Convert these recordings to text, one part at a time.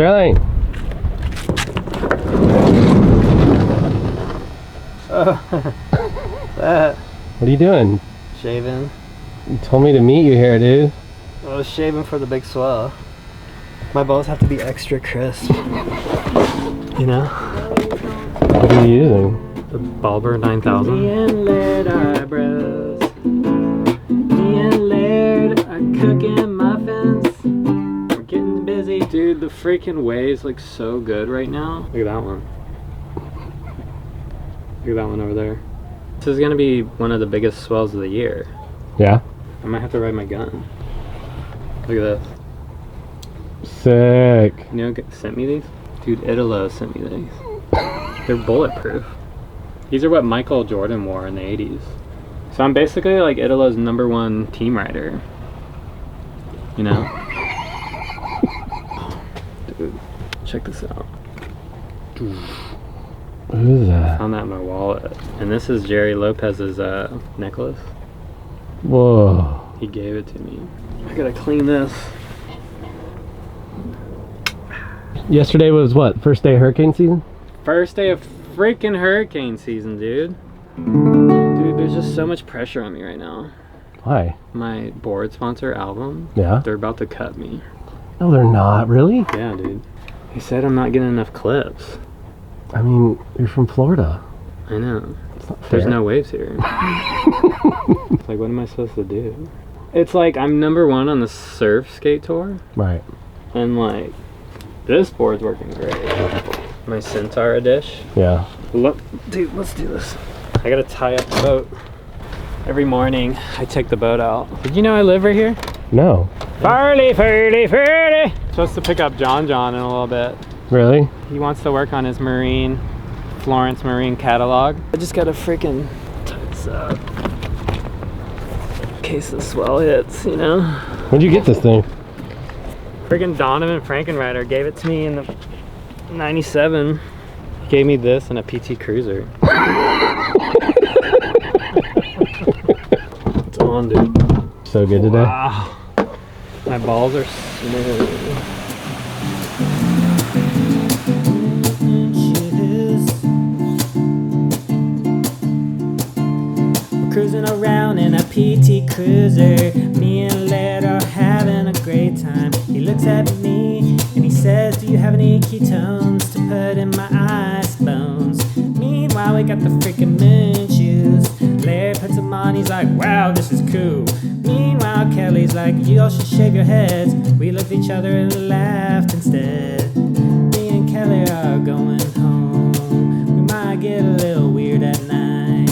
Sterling. What are you doing? Shaving. You told me to meet you here, dude. I was shaving for the big swell. My balls have to be extra crisp. You know? What are you using? The Balber 9000. Me and Laird are bros. Me and Laird are cooking muffins. We're getting busy. Dude, the freaking wave's like so good right now. Look at that one. Look at that one over there. This is gonna be one of the biggest swells of the year. Yeah? I might have to ride my gun. Look at this. Sick. You know who sent me these? Dude, Italo sent me these. They're bulletproof. These are what Michael Jordan wore in the 80s. So I'm basically like Italo's #1 team rider. You know? Dude, check this out. What is that? I found that in my wallet. And this is Jerry Lopez's necklace. Whoa. He gave it to me. I gotta clean this. Yesterday was what? First day of hurricane season? First day of freaking hurricane season, dude. Dude, there's just so much pressure on me right now. Why? My board sponsor, Album, Yeah? they're about to cut me. No, they're not. Really? Yeah, dude. They said I'm not getting enough clips. I mean, you're from Florida. I know. It's not fair. There's no waves here. It's like, what am I supposed to do? It's like I'm #1 on the surf skate tour. Right. And like, this board's working great. My Centaur dish. Yeah. Look, dude, let's do this. I gotta tie up the boat. Every morning, I take the boat out. Did you know I live right here? No. Farley. Supposed to pick up John in a little bit. Really? He wants to work on his Florence Marine catalog. I just gotta freaking tie this up. In case the swell hits, you know? When'd you get this thing? Freaking Donovan Frankenreiter gave it to me in the 97. He gave me this and a PT Cruiser. It's on, dude. So good today? Wow. My balls are smooth. Cruising around in a PT Cruiser. Me and Laird are having a great time. He looks at me and he says, do you have any ketones to put in my ice bones? Meanwhile, we got the freaking moon shoes. Laird puts them on, he's like, wow, this is cool. Meanwhile, Kelly's like, you all should shave your heads. We looked at each other and laughed instead. Me and Kelly are going home. We might get a little weird at night.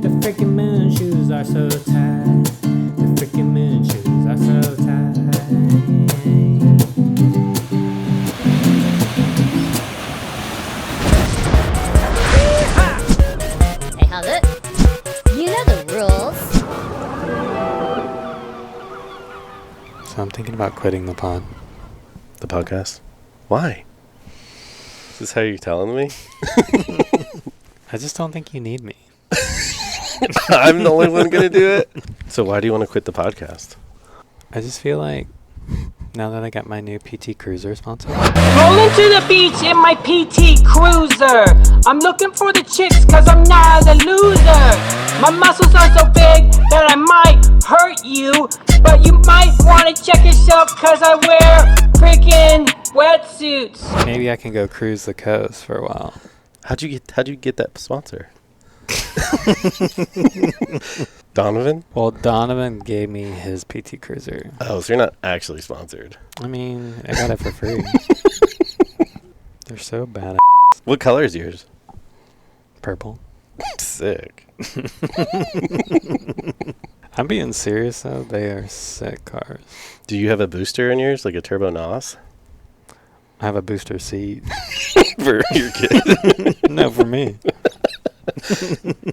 The freaking moon shoes are so tight. The freaking moon shoes are so tight. Hey, how's it? You know the rules. So I'm thinking about quitting the pod. The podcast? Why? Is this how you're telling me? I just don't think you need me. I'm the only one going to do it? So why do you want to quit the podcast? I just feel like now that I got my new PT Cruiser sponsor. Rolling to the beach in my PT Cruiser. I'm looking for the chicks cause I'm not a loser. My muscles are so big that I might hurt you. But you might want to check yourself cause I wear freaking wetsuits. Maybe I can go cruise the coast for a while. How'd you get that sponsor? Donovan? Well, Donovan gave me his PT Cruiser. Oh, so you're not actually sponsored. I mean, I got it for free. They're so bad. What color is yours? Purple. Sick. I'm being serious though. They are sick cars. Do you have a booster in yours, like a turbo NOS? I have a booster seat. For your kid? No, for me.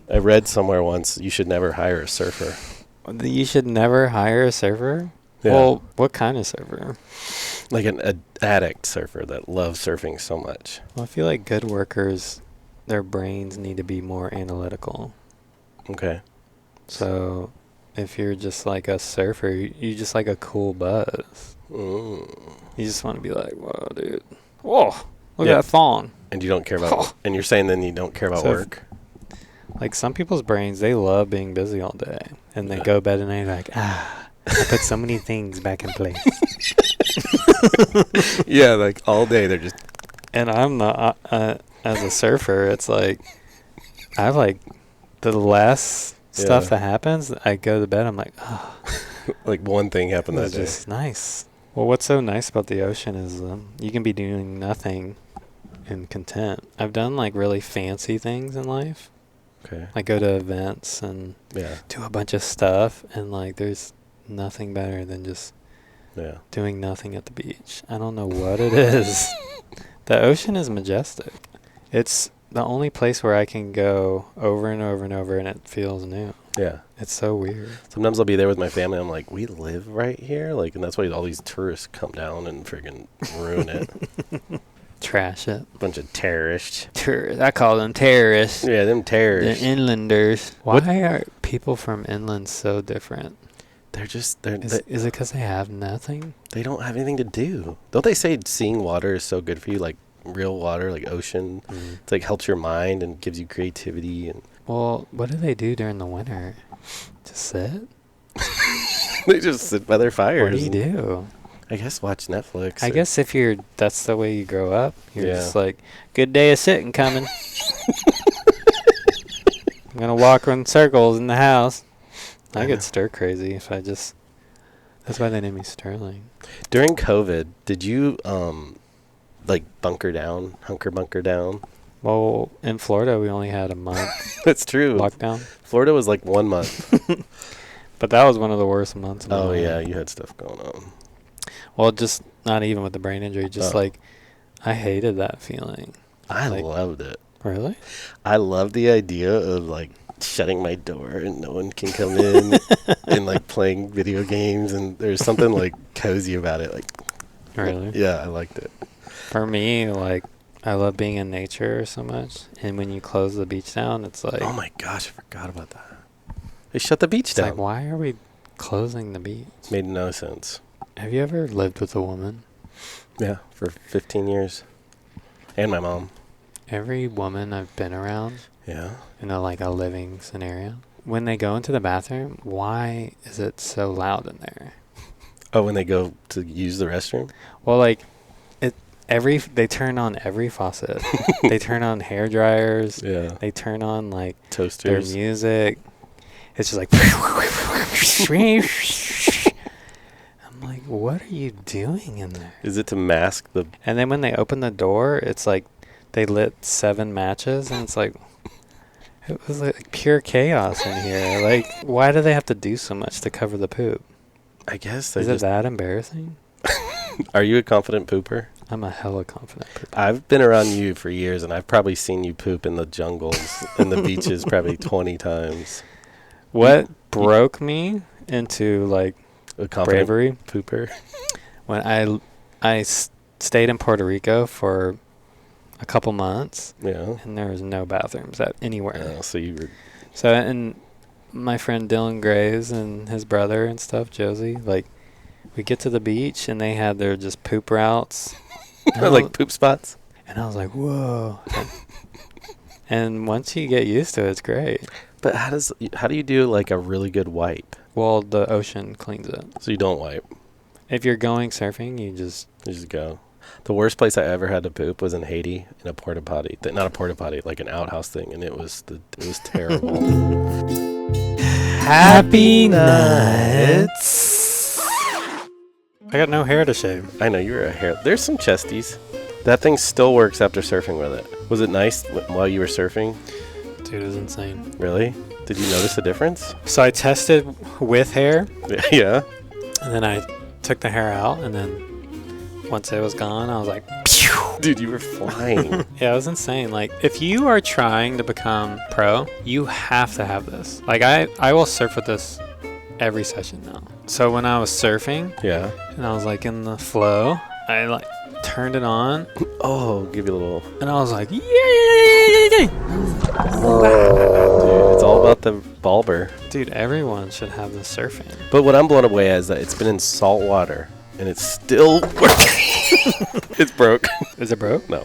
I read somewhere once you should never hire a surfer. You should never hire a surfer? Yeah. Well, what kind of surfer? Like an addict surfer that loves surfing so much. Well, I feel like good workers, their brains need to be more analytical. Okay. So if you're just like a surfer, you just like a cool buzz. Mm. You just want to be like, whoa, dude. Whoa, look Yeah. at that thong. And you don't care about. And you're saying then you don't care about So if- work. Like some people's brains, they love being busy all day, and they go to bed and they're like, I put so many things back in place. Yeah, like all day they're just. And I'm not, as a surfer, it's like, I like the less stuff Yeah. that happens, I go to bed, I'm like, oh, Like one thing happened that it's day. just nice. Well, what's so nice about the ocean is you can be doing nothing and content. I've done like really fancy things in life. Okay. Like go to events and Yeah. do a bunch of stuff, and like there's nothing better than just Yeah. doing nothing at the beach. I don't know what it is. The ocean is majestic. It's the only place where I can go over and over and over and it feels new. Yeah. It's so weird. Sometimes I'll be there with my family. I'm like, we live right here, like, and that's why all these tourists come down and friggin' ruin it. Trash it. Bunch of terrorists. Tourists. I call them terrorists. Yeah, them The terrorists. inlanders. What- Why are people from inland so different? They're just Is it because they have nothing? they don't have anything to do. Don't they say seeing water is so good for you, like real water, like ocean? It's like helps your mind and gives you creativity and Well, what do they do during the winter? Just sit? they just sit by their fires. What do you and do? I guess watch Netflix. I or- guess if that's the way you grow up, you're Yeah. just like, good day of sitting coming. I'm going to walk in circles in the house. I I get know. stir crazy if I just... That's why they named me Sterling. During COVID, did you like hunker bunker down? Well, in Florida, we only had a month That's true. lockdown. Florida was like 1 month. But that was one of the worst months. Of my Oh life. yeah, you had stuff going on. Well, just not even with the brain injury. Just Oh. like, I hated that feeling. I Like- loved it. Really? I love the idea of like shutting my door and no one can come in and like playing video games, and there's something like cozy about it. Like, Really? yeah, I liked it. For me, like, I love being in nature so much. And when you close the beach down, it's like, Oh my gosh, I forgot about that. They shut the beach it's down. like, why are we closing the beach? Made no sense. Have you ever lived with a woman? Yeah, for 15 years. And my mom. Every woman I've been around, Yeah. in like a living scenario, when they go into the bathroom, why is it so loud in there? Oh, when they go to use the restroom? Well, like, they turn on every faucet. They turn on hair dryers. Yeah. They turn on like their Toasters. music. It's just like I'm like, what are you doing in there? Is it to mask the... And then when they open the door, it's like they lit 7 matches, and it's like it was like pure chaos in here. Like, why do they have to do so much to cover the poop? I guess they Is it just... that embarrassing? Are you a confident pooper? I'm a hella confident pooper. I've been around you for years, and I've probably seen you poop in the jungles and the beaches probably 20 times. What broke me into like A confident bravery pooper? when I stayed in Puerto Rico for a couple months, Yeah. and there was no bathrooms anywhere. So you were... So, and my friend Dylan Graves and his brother and stuff, Josie, like, we get to the beach and they had their just poop routes. And like poop spots? and I was like, whoa. And once you get used to it, it's great. But how do you do like a really good wipe? Well, the ocean cleans it. So you don't wipe. If you're going surfing, you just... You just go. The worst place I ever had to poop was in Haiti in a porta potty. Not a porta potty, like an outhouse thing, and it was terrible. Happy nuts. I got no hair to shave. I know you're a hair. There's some chesties. That thing still works after surfing with it. Was it nice while you were surfing? Dude, it was insane. Really? Did you notice a difference? So I tested with hair, Yeah. and then I took the hair out, and then once it was gone, I was like, Dude, you were flying. yeah, it was insane. Like, if you are trying to become pro, you have to have this. Like, I will surf with this every session now. So when I was surfing, Yeah. and I was like in the flow, I like turned it on, Oh, give you a little... and I was like, yeah. Dude, it's all about the bulber. Dude, everyone should have this surfing. But what I'm blown away is that it's been in salt water and it's still working. It's broke. Is it broke? No.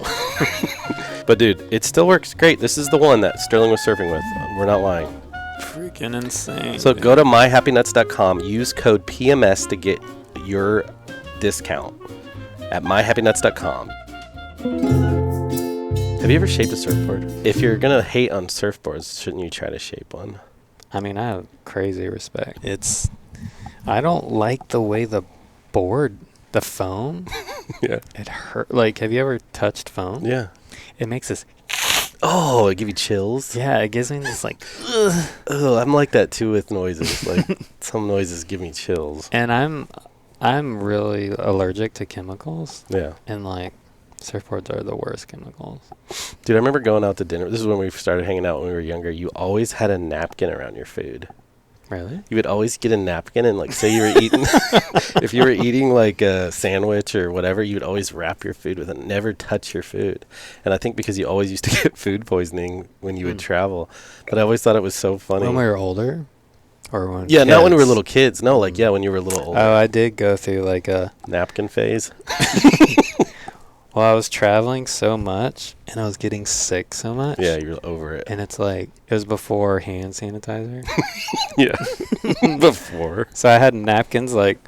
But dude, it still works great. This is the one that Sterling was surfing with. We're not lying. Freaking insane. So go to myhappynuts.com. Use code PMS to get your discount at myhappynuts.com. Have you ever shaped a surfboard? If you're gonna hate on surfboards, shouldn't you try to shape one? I mean, I have crazy respect. I don't like the way the foam, Yeah. it hurt. Like, have you ever touched foam? Yeah. It makes this, Oh, it give you chills? yeah, it gives me this like, Oh, I'm like that too with noises. Like some noises give me chills. and I'm really allergic to chemicals, Yeah. and like, surfboards are the worst chemicals. Dude, I remember going out to dinner. This is when we started hanging out when we were younger. You always had a napkin around your food. Really? You would always get a napkin and, like, say you were eating, if you were eating, like, a sandwich or whatever, you would always wrap your food with it, never touch your food. And I think because you always used to get food poisoning when you would travel. But I always thought it was so funny. When we were older? Or when Yeah, not when we were kids? little kids. No, like, yeah, when you were a little older. Oh, I did go through like a... Napkin phase. Well, I was traveling so much, and I was getting sick so much. Yeah, you're over it. And it's like, it was before hand sanitizer. Yeah. Before. So I had napkins, like,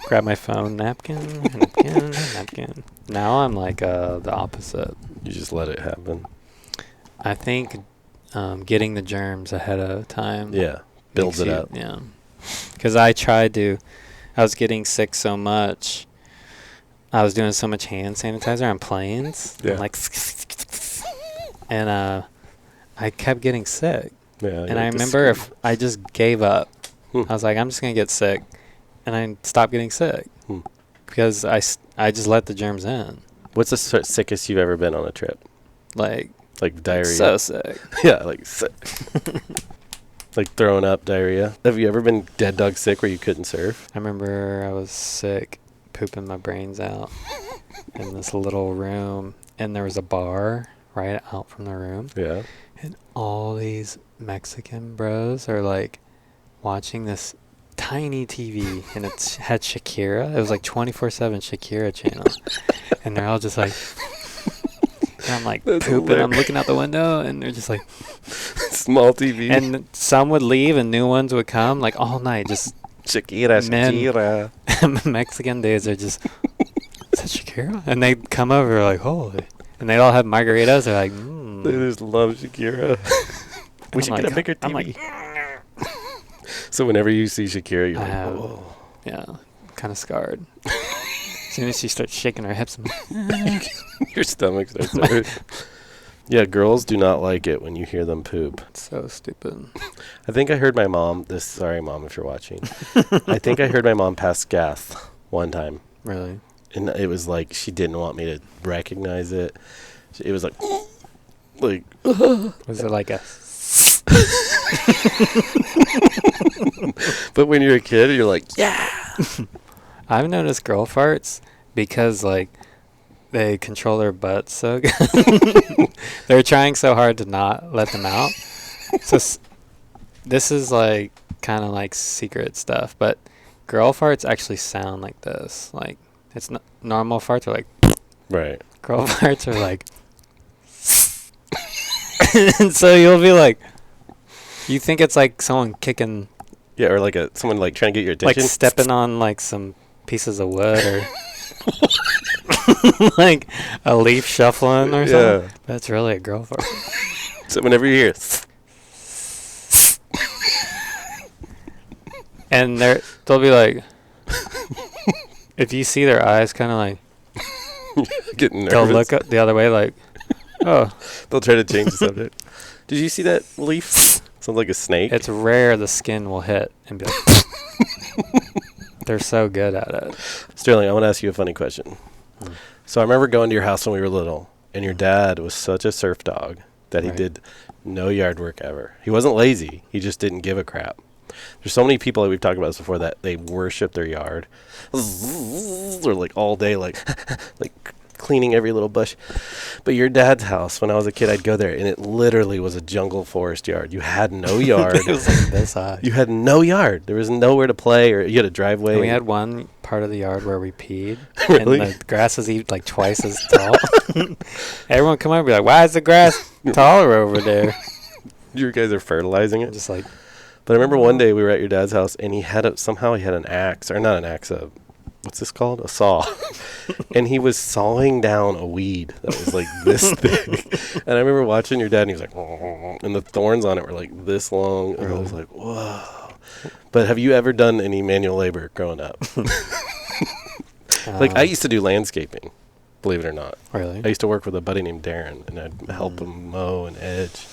grab my phone, napkin. Now I'm like the opposite. You just let it happen. I think getting the germs ahead of time. Yeah. Builds it makes up. Yeah. Because I was getting sick so much. I was doing so much hand sanitizer on planes. Yeah. Like, and I kept getting sick. Yeah. And I remember if I just gave up. I was like, I'm just going to get sick. And I stopped getting sick. Because I just let the germs in. What's the sickest you've ever been on a trip? Like diarrhea? So sick. Yeah, like sick. Like throwing up, diarrhea. Have you ever been dead dog sick where you couldn't surf? I remember I was sick, pooping my brains out in this little room. And there was a bar right out from the room. Yeah. And all these Mexican bros are like watching this tiny TV, and it had Shakira. It was like 24/7 Shakira channel. And they're all just like, and I'm like That's pooping. hilarious. I'm looking out the window, and they're just like, Small TV. and some would leave, and new ones would come, like all night. Just Shakira. Mexican dudes are just, is that Shakira? And they come over like, holy. And they all have margaritas. They're like, They just love Shakira. We I'm should like, get a bigger TV. I'm like, So whenever you see Shakira, you're I like, have- whoa. yeah, kind of scarred. As soon as she starts shaking her hips, I'm like, Your stomach starts to hurt. Yeah, girls do not like it when you hear them poop. so stupid. I think I heard my mom, sorry mom if you're watching. I think I heard my mom pass gas one time. Really? And it was like she didn't want me to recognize it. It was like Was it like a... but when you're a kid, you're like, yeah. I've noticed girl farts because, like, they control their butts so good. They're trying so hard to not let them out. So this is, like, kind of like secret stuff. But girl farts actually sound like this. Like, it's not... Normal farts are like... Right. Girl farts are like... And so you'll be like... You think it's like someone kicking... Yeah, or like someone like trying to get your Like attention. stepping on like some pieces of wood or... like a leaf shuffling or something. Yeah. That's really a girl fart. So whenever you hear, And they'll be like... If you see their eyes kind of like... getting nervous, They'll look up the other way like... Oh. they'll try to change the subject. Did you see that leaf? Sounds like a snake. It's rare the skin will hit and be like... They're so good at it. Sterling, I want to ask you a funny question. So I remember going to your house when we were little, and your dad was such a surf dog that he Right. did no yard work ever. He wasn't lazy. He just didn't give a crap. There's so many people that we've talked about this before that they worship their yard. Or like all day, like cleaning every little bush. But your dad's house, when I was a kid, I'd go there, and it literally was a jungle forest yard. You had no yard. It was like this high. You had no yard. There was nowhere to play, or you had a driveway. And we had one part of the yard where we peed. Really? And the grass is like twice as tall. Everyone come over and be like, why is the grass taller over there? You guys are fertilizing it? Just like, But I remember one day we were at your dad's house, and he had somehow he had an axe, or not an axe, what's this called? A saw. And he was sawing down a weed that was like this thick. And I remember watching your dad, and he was like, and the thorns on it were like this long. And I was like, whoa. But have you ever done any manual labor growing up? Like, I used to do landscaping, believe it or not. really? I used to work with a buddy named Darren, and I'd help him mow and edge.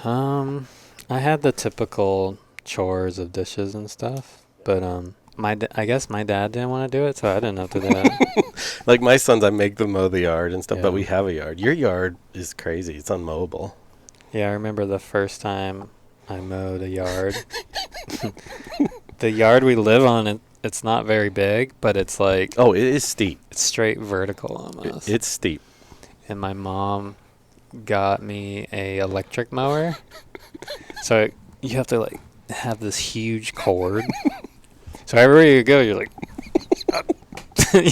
I had the typical chores of dishes and stuff, but I guess my dad didn't want to do it, so I didn't have to do it. Like my sons, I make them mow the yard and stuff, but Yeah. we have a yard. Your yard is crazy. It's unmowable. Yeah, I remember the first time I mowed a yard. The yard we live on, it's not very big, but it's like Oh, it is steep. it's straight vertical almost. It's steep. And my mom got me a electric mower. So you have to like have this huge cord. So everywhere you go, you're like,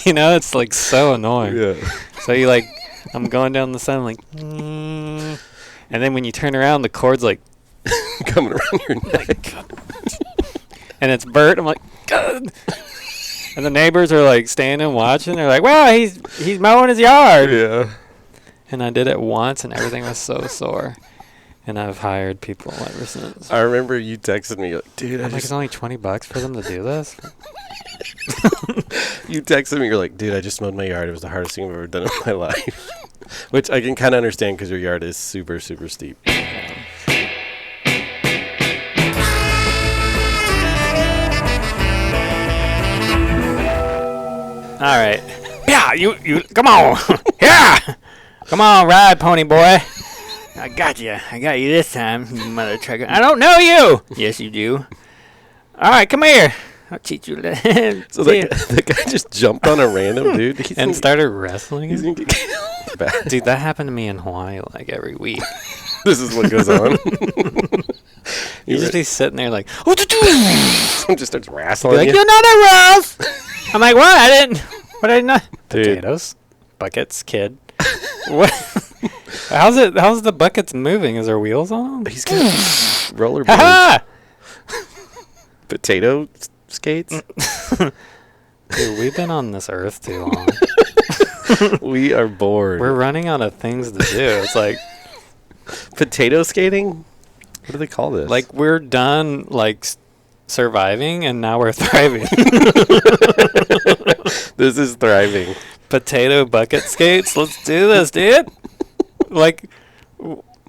you know, it's like so annoying. Yeah. So you like, I'm going down the side, I'm like, and then when you turn around, the cord's like, Coming around your neck. and it's Bert. I'm like, God. And the neighbors are like standing watching. They're like, wow, he's mowing his yard. Yeah. And I did it once, and everything was so sore. And I've hired people ever since. I remember you texted me, like, dude, I'm like, it's only $20 for them to do this. you texted me, you're like, dude, I just mowed my yard. It was the hardest thing I've ever done in my life. Which I can kind of understand because your yard is super, super steep. All right. Yeah, you come on. Yeah. Come on, ride, pony boy. I got you. I got you this time, you mother trucker. I don't know you. Yes, you do. All right, come here. I'll teach you. So the guy just jumped on a random dude. He's and gonna- started wrestling He's him. going to get bad. Dude, that happened to me in Hawaii like every week. This is what goes on. You just be sitting there like, Someone just starts wrestling like, you. you're not a Ross. I'm like, what? What did I not? Dude. Potatoes, buckets, kid. What? How's the buckets moving? Is there wheels on them? He's got rollerblades. Ha Potato skates. Dude, we've been on this earth too long. We are bored. We're running out of things to do. It's like Potato skating? What do they call this? like we're done like surviving and now we're thriving. This is thriving. Potato bucket skates. Let's do this, dude. Like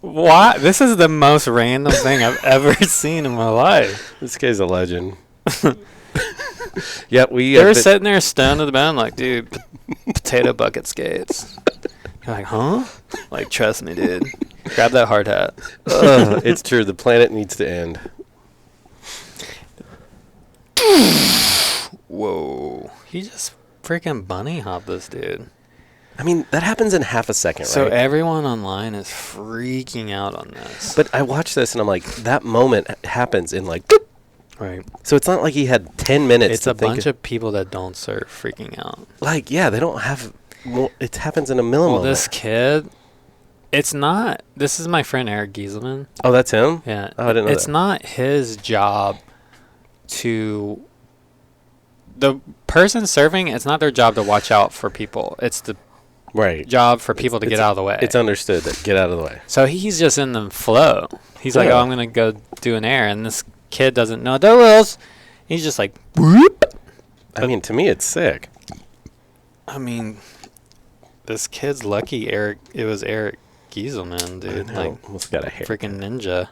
why? This is the most random thing I've ever seen in my life. This guy's a legend. Yeah, we. They're sitting there stoned to the bone like, dude, potato bucket skates. You're like, huh? Like, trust me, dude. Grab that hard hat. It's true. The planet needs to end. Whoa. He just freaking bunny hopped this dude. I mean, that happens in half a second, So right? everyone online is freaking out on this. But I watch this and I'm like, that moment happens in like. Boop. Right. So it's not like he had 10 minutes. It's to a think bunch of people that don't surf freaking out. Like, yeah, they don't have. Well, it happens in a million. Well, this kid, it's not. This is my friend Eric Gieselman. Oh, that's him. Yeah. Oh, I didn't know It's that. not his job to. The person surfing, it's not their job to watch out for people. It's the Right. job for people to get out of the way. It's understood that get out of the way. So he's just in the flow. He's like, Yeah. oh, I'm going to go do an air. And this kid doesn't know the rules. He's just like, whoop. I mean, to me, it's sick. I mean, this kid's lucky it was Eric Gieselman, dude. I know. Like, Almost got a hair. freaking ninja.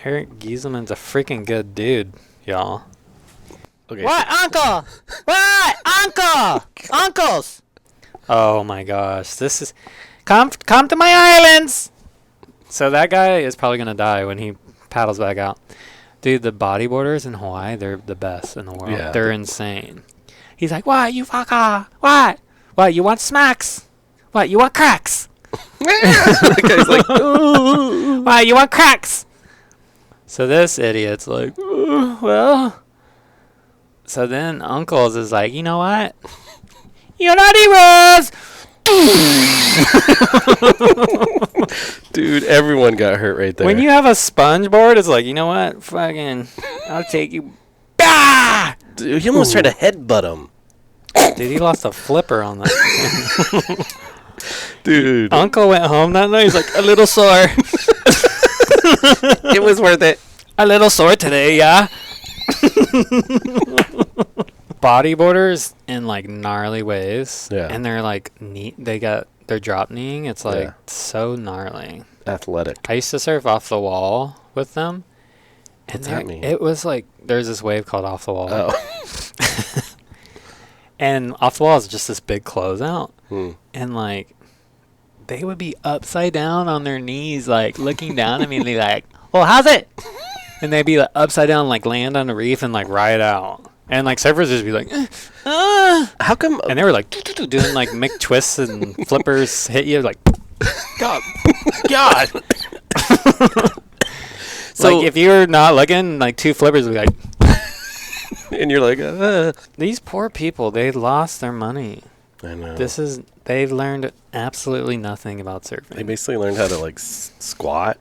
Eric Gieselman's a freaking good dude, y'all. Okay. What, uncle? What, uncle? Uncles? Oh my gosh, this is come to my islands. So that guy is probably gonna die when he paddles back out. Dude, the bodyboarders in Hawaii, they're the best in the world. Yeah. They're insane. He's like, what, you fucker? What? What, you want smacks? What, you want cracks? The guy's like, What, you want cracks? So this idiot's like, well, So then Uncle's is like, you know what? Unity rules! Dude, everyone got hurt right there. When you have a sponge board, it's like, you know what? Fucking, I'll take you. Ah! Dude, he almost tried to headbutt him. Dude, he lost a flipper on that. Dude. Uncle went home that night. He's like, a little sore. It was worth it. A little sore today, yeah. Bodyboarders in like gnarly ways. Yeah. And they're like neat. They got their drop kneeing. It's like Yeah. so gnarly. Athletic. I used to surf off the wall with them. What's that mean? It was like, there's this wave called off the wall. Oh. And off the wall is just this big closeout. Hmm. And like, they would be upside down on their knees, like looking down at me and be like, well, how's it? And they'd be like upside down, like land on the reef and like ride out. And like surfers just be like, How come? and they were like doing like Mick twists and flippers hit you like, God. So like if you're not looking, like two flippers would be like, And you're like, these poor people, they lost their money. I know. They've learned absolutely nothing about surfing. They basically learned how to like squat.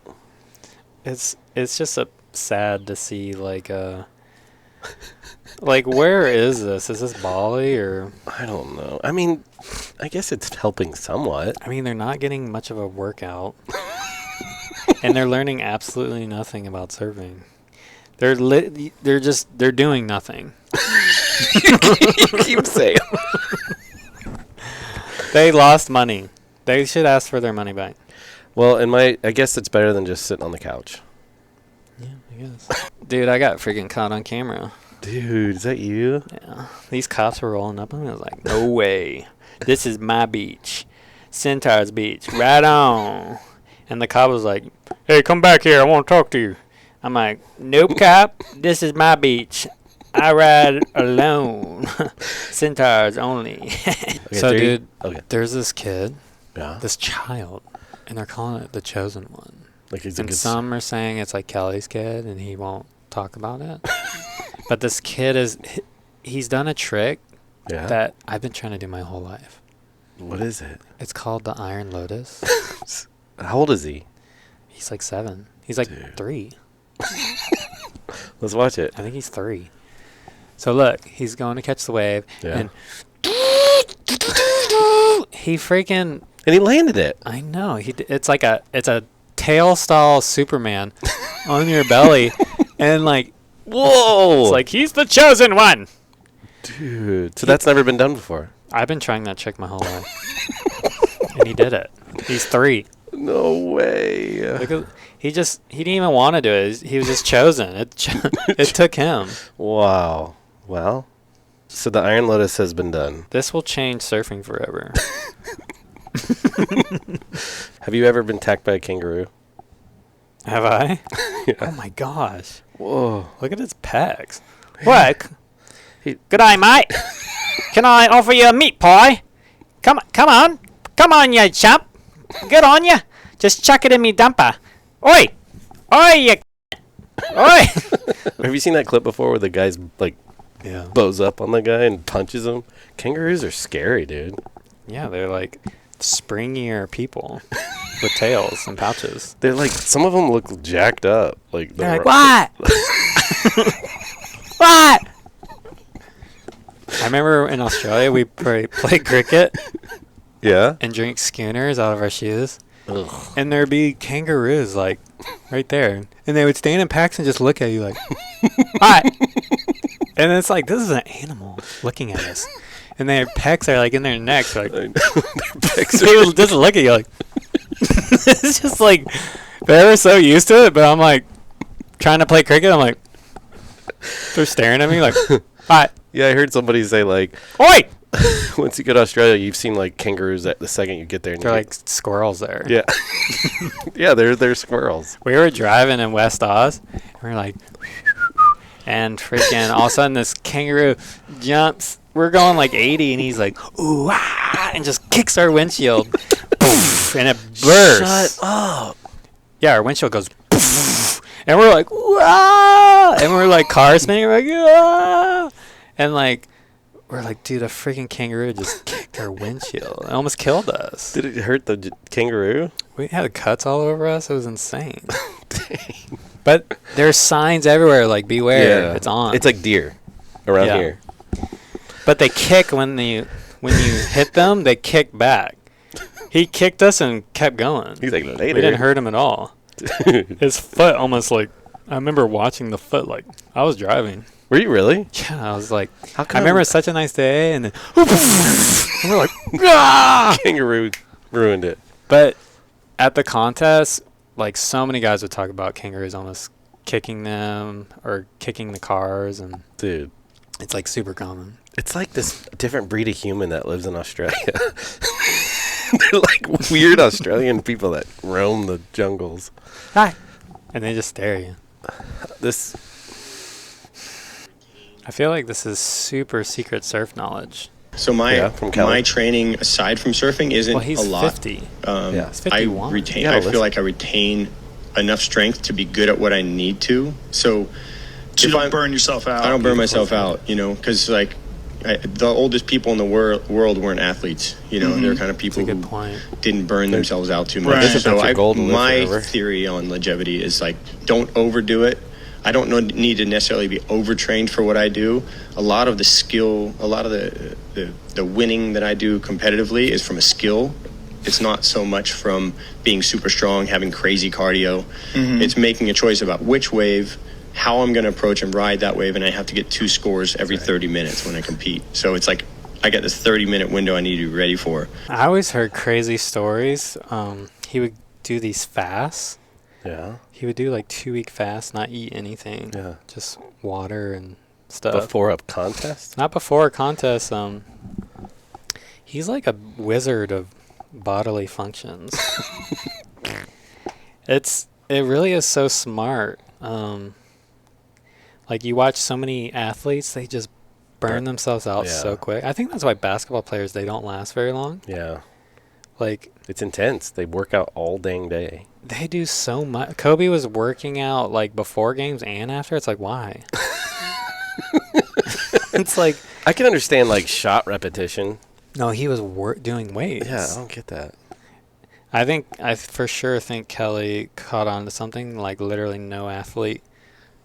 It's just sad to see like like where is this? Is this Bali or? I don't know. I mean, I guess it's helping somewhat. I mean, they're not getting much of a workout, and they're learning absolutely nothing about surfing. They're doing nothing. You keep saying. They lost money. They should ask for their money back. Well, I guess it's better than just sitting on the couch. Yeah, I guess. Dude, I got freaking caught on camera. Dude, is that you? Yeah. These cops were rolling up on me. I was like, no way. This is my beach. Centaur's beach. Right on. And the cop was like, hey, come back here. I want to talk to you. I'm like, nope, cop. This is my beach. I ride alone. Centaurs only. Okay, So, dude, okay. there's this kid, Yeah. this child, and they're calling it the chosen one. Like he's a And good. some are saying it's like Kelly's kid, and he won't talk about it. But this kid he's done a trick Yeah. that I've been trying to do my whole life. What is it? It's called the Iron Lotus. How old is he? He's like 7. He's like Dude. 3. Let's watch it. I think he's 3. So look, he's going to catch the wave, Yeah. and he freaking. And he landed it. I know it's a tail style Superman on your belly, and like Whoa! it's like he's the chosen one. Dude. So that's never been done before. I've been trying that trick my whole life, and he did it. He's 3. No way. Look at, he didn't even want to do it. He was just chosen. It took him. Wow. Well, so the Iron Lotus has been done. This will change surfing forever. Have you ever been attacked by a kangaroo? Have I? Yeah. Oh my gosh! Whoa. Look at his pecs. What? Good day, mate. Can I offer you a meat pie? Come on, you chump. Good on you. Just chuck it in me dumper. Oi, you. Oi. Have you seen that clip before where the guy's like Yeah. bows up on the guy and punches him? Kangaroos are scary, dude. Yeah, they're like springier people with tails and pouches. They're like, some of them look jacked up. Like, They're like, what? What? I remember in Australia we played cricket Yeah. and drink schooners out of our shoes, Ugh. and there'd be kangaroos like right there, and they would stand in packs and just look at you like, "Hi," and it's like this is an animal looking at us, and their pecks are like in their necks, like I know. Their pecs they are- would just look at you like it's just like they were so used to it, but I'm like trying to play cricket, I'm like they're staring at me like, "Hi, Yeah, I heard somebody say like, oi." once you go to Australia, you've seen like kangaroos at the second you get there. And They're you like squirrels there. yeah, yeah, they're squirrels. We were driving in West Oz, and we were like, and freaking all of a sudden this kangaroo jumps. We're going like 80, and he's like, ooh, ah, and just kicks our windshield. Poof, and it bursts. Shut up. Yeah, our windshield goes, poof, and we're like, wow, and we're like car spinning. We're like, ah. And like, we're like, dude, a freaking kangaroo just kicked our windshield. It almost killed us. Did it hurt the kangaroo? We had cuts all over us. It was insane. Dang. But there's signs everywhere, like, beware, it's on. It's like deer around here. But they kick when you hit them, they kick back. He kicked us and kept going. He's like, later. We didn't hurt him at all. His foot almost like, I remember watching the foot like, I was driving. Were you really? Yeah, I was like, How come? I remember such a nice day, and then and we're like, ah! Kangaroo ruined it. But at the contest, like, so many guys would talk about kangaroos almost kicking them or kicking the cars, and Dude, it's like super common. it's like this different breed of human that lives in Australia. They're like weird Australian people that roam the jungles. Hi. And they just stare at you. This I feel like this is super secret surf knowledge. So from Kelly. my training aside from surfing isn't Well, he's a lot. 50. He's 51. I feel like I retain enough strength to be good at what I need to. So you don't burn yourself out. I don't burn myself out, because like the oldest people in the world weren't athletes. They're kind of people That's a good who point. didn't burn themselves out too much. Right. This is So your goal to live my forever. theory on longevity is like, don't overdo it. I don't need to necessarily be overtrained for what I do. A lot of the skill, a lot of the winning that I do competitively is from a skill. It's not so much from being super strong, having crazy cardio. It's making a choice about which wave, how I'm going to approach and ride that wave, and I have to get 2 scores every 30 minutes when I compete. So it's like I got this 30-minute window I need to be ready for. I always heard crazy stories. He would do these fasts. Yeah. He would do like 2-week fasts, not eat anything. Yeah. Just water and stuff. Before a contest? Not before a contest. He's like a wizard of bodily functions. It really is so smart. Like, you watch so many athletes, they just burn themselves out so quick. I think that's why basketball players, they don't last very long. Yeah. Like, It's intense. They work out all dang day. they do so much. Kobe was working out like before games and after. It's like, why? It's like, I can understand like shot repetition. no, he was doing weights. Yeah, I don't get that. I for sure think Kelly caught on to something like literally no athlete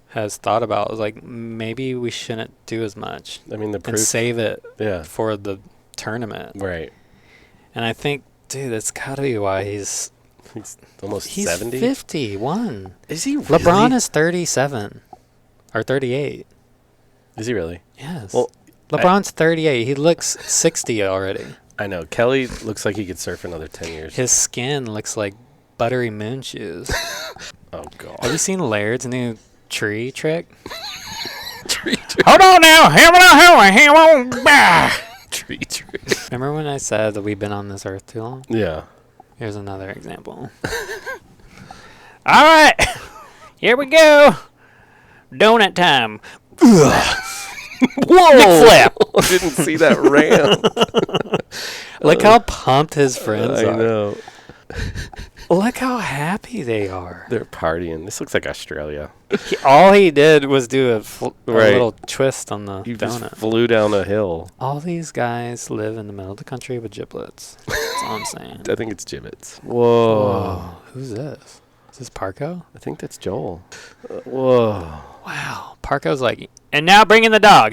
has thought about. It was like, maybe we shouldn't do as much I mean, the and proof. save it Yeah. for the tournament. Right. And I think, dude, that's got to be why he's Almost He's 70? 51. Is he really? LeBron is 37 or 38. Is he really? Yes. Well, LeBron's 38. He looks 60 already. I know. Kelly looks like he could surf for another 10 years. His skin looks like buttery moon shoes. Oh, God. Have you seen Laird's new tree trick? Tree trick. Hold on now. Hang on. Tree trick. Remember when I said that we've been on this earth too long? Yeah. Here's another example. All right. Here we go. Donut time. Whoa! Flip. I didn't see that ramp. Look how pumped his friends I are. know. Look how happy they are. They're partying. This looks like Australia. All he did was do a Right. little twist on the You donut. just flew down a hill. All these guys live in the middle of the country with giblets. That's all I'm saying. I think it's gibbets. Whoa. Who's this? Is this Parko? I think that's Joel. Whoa. Wow. Parko's like, and now bring in the dog.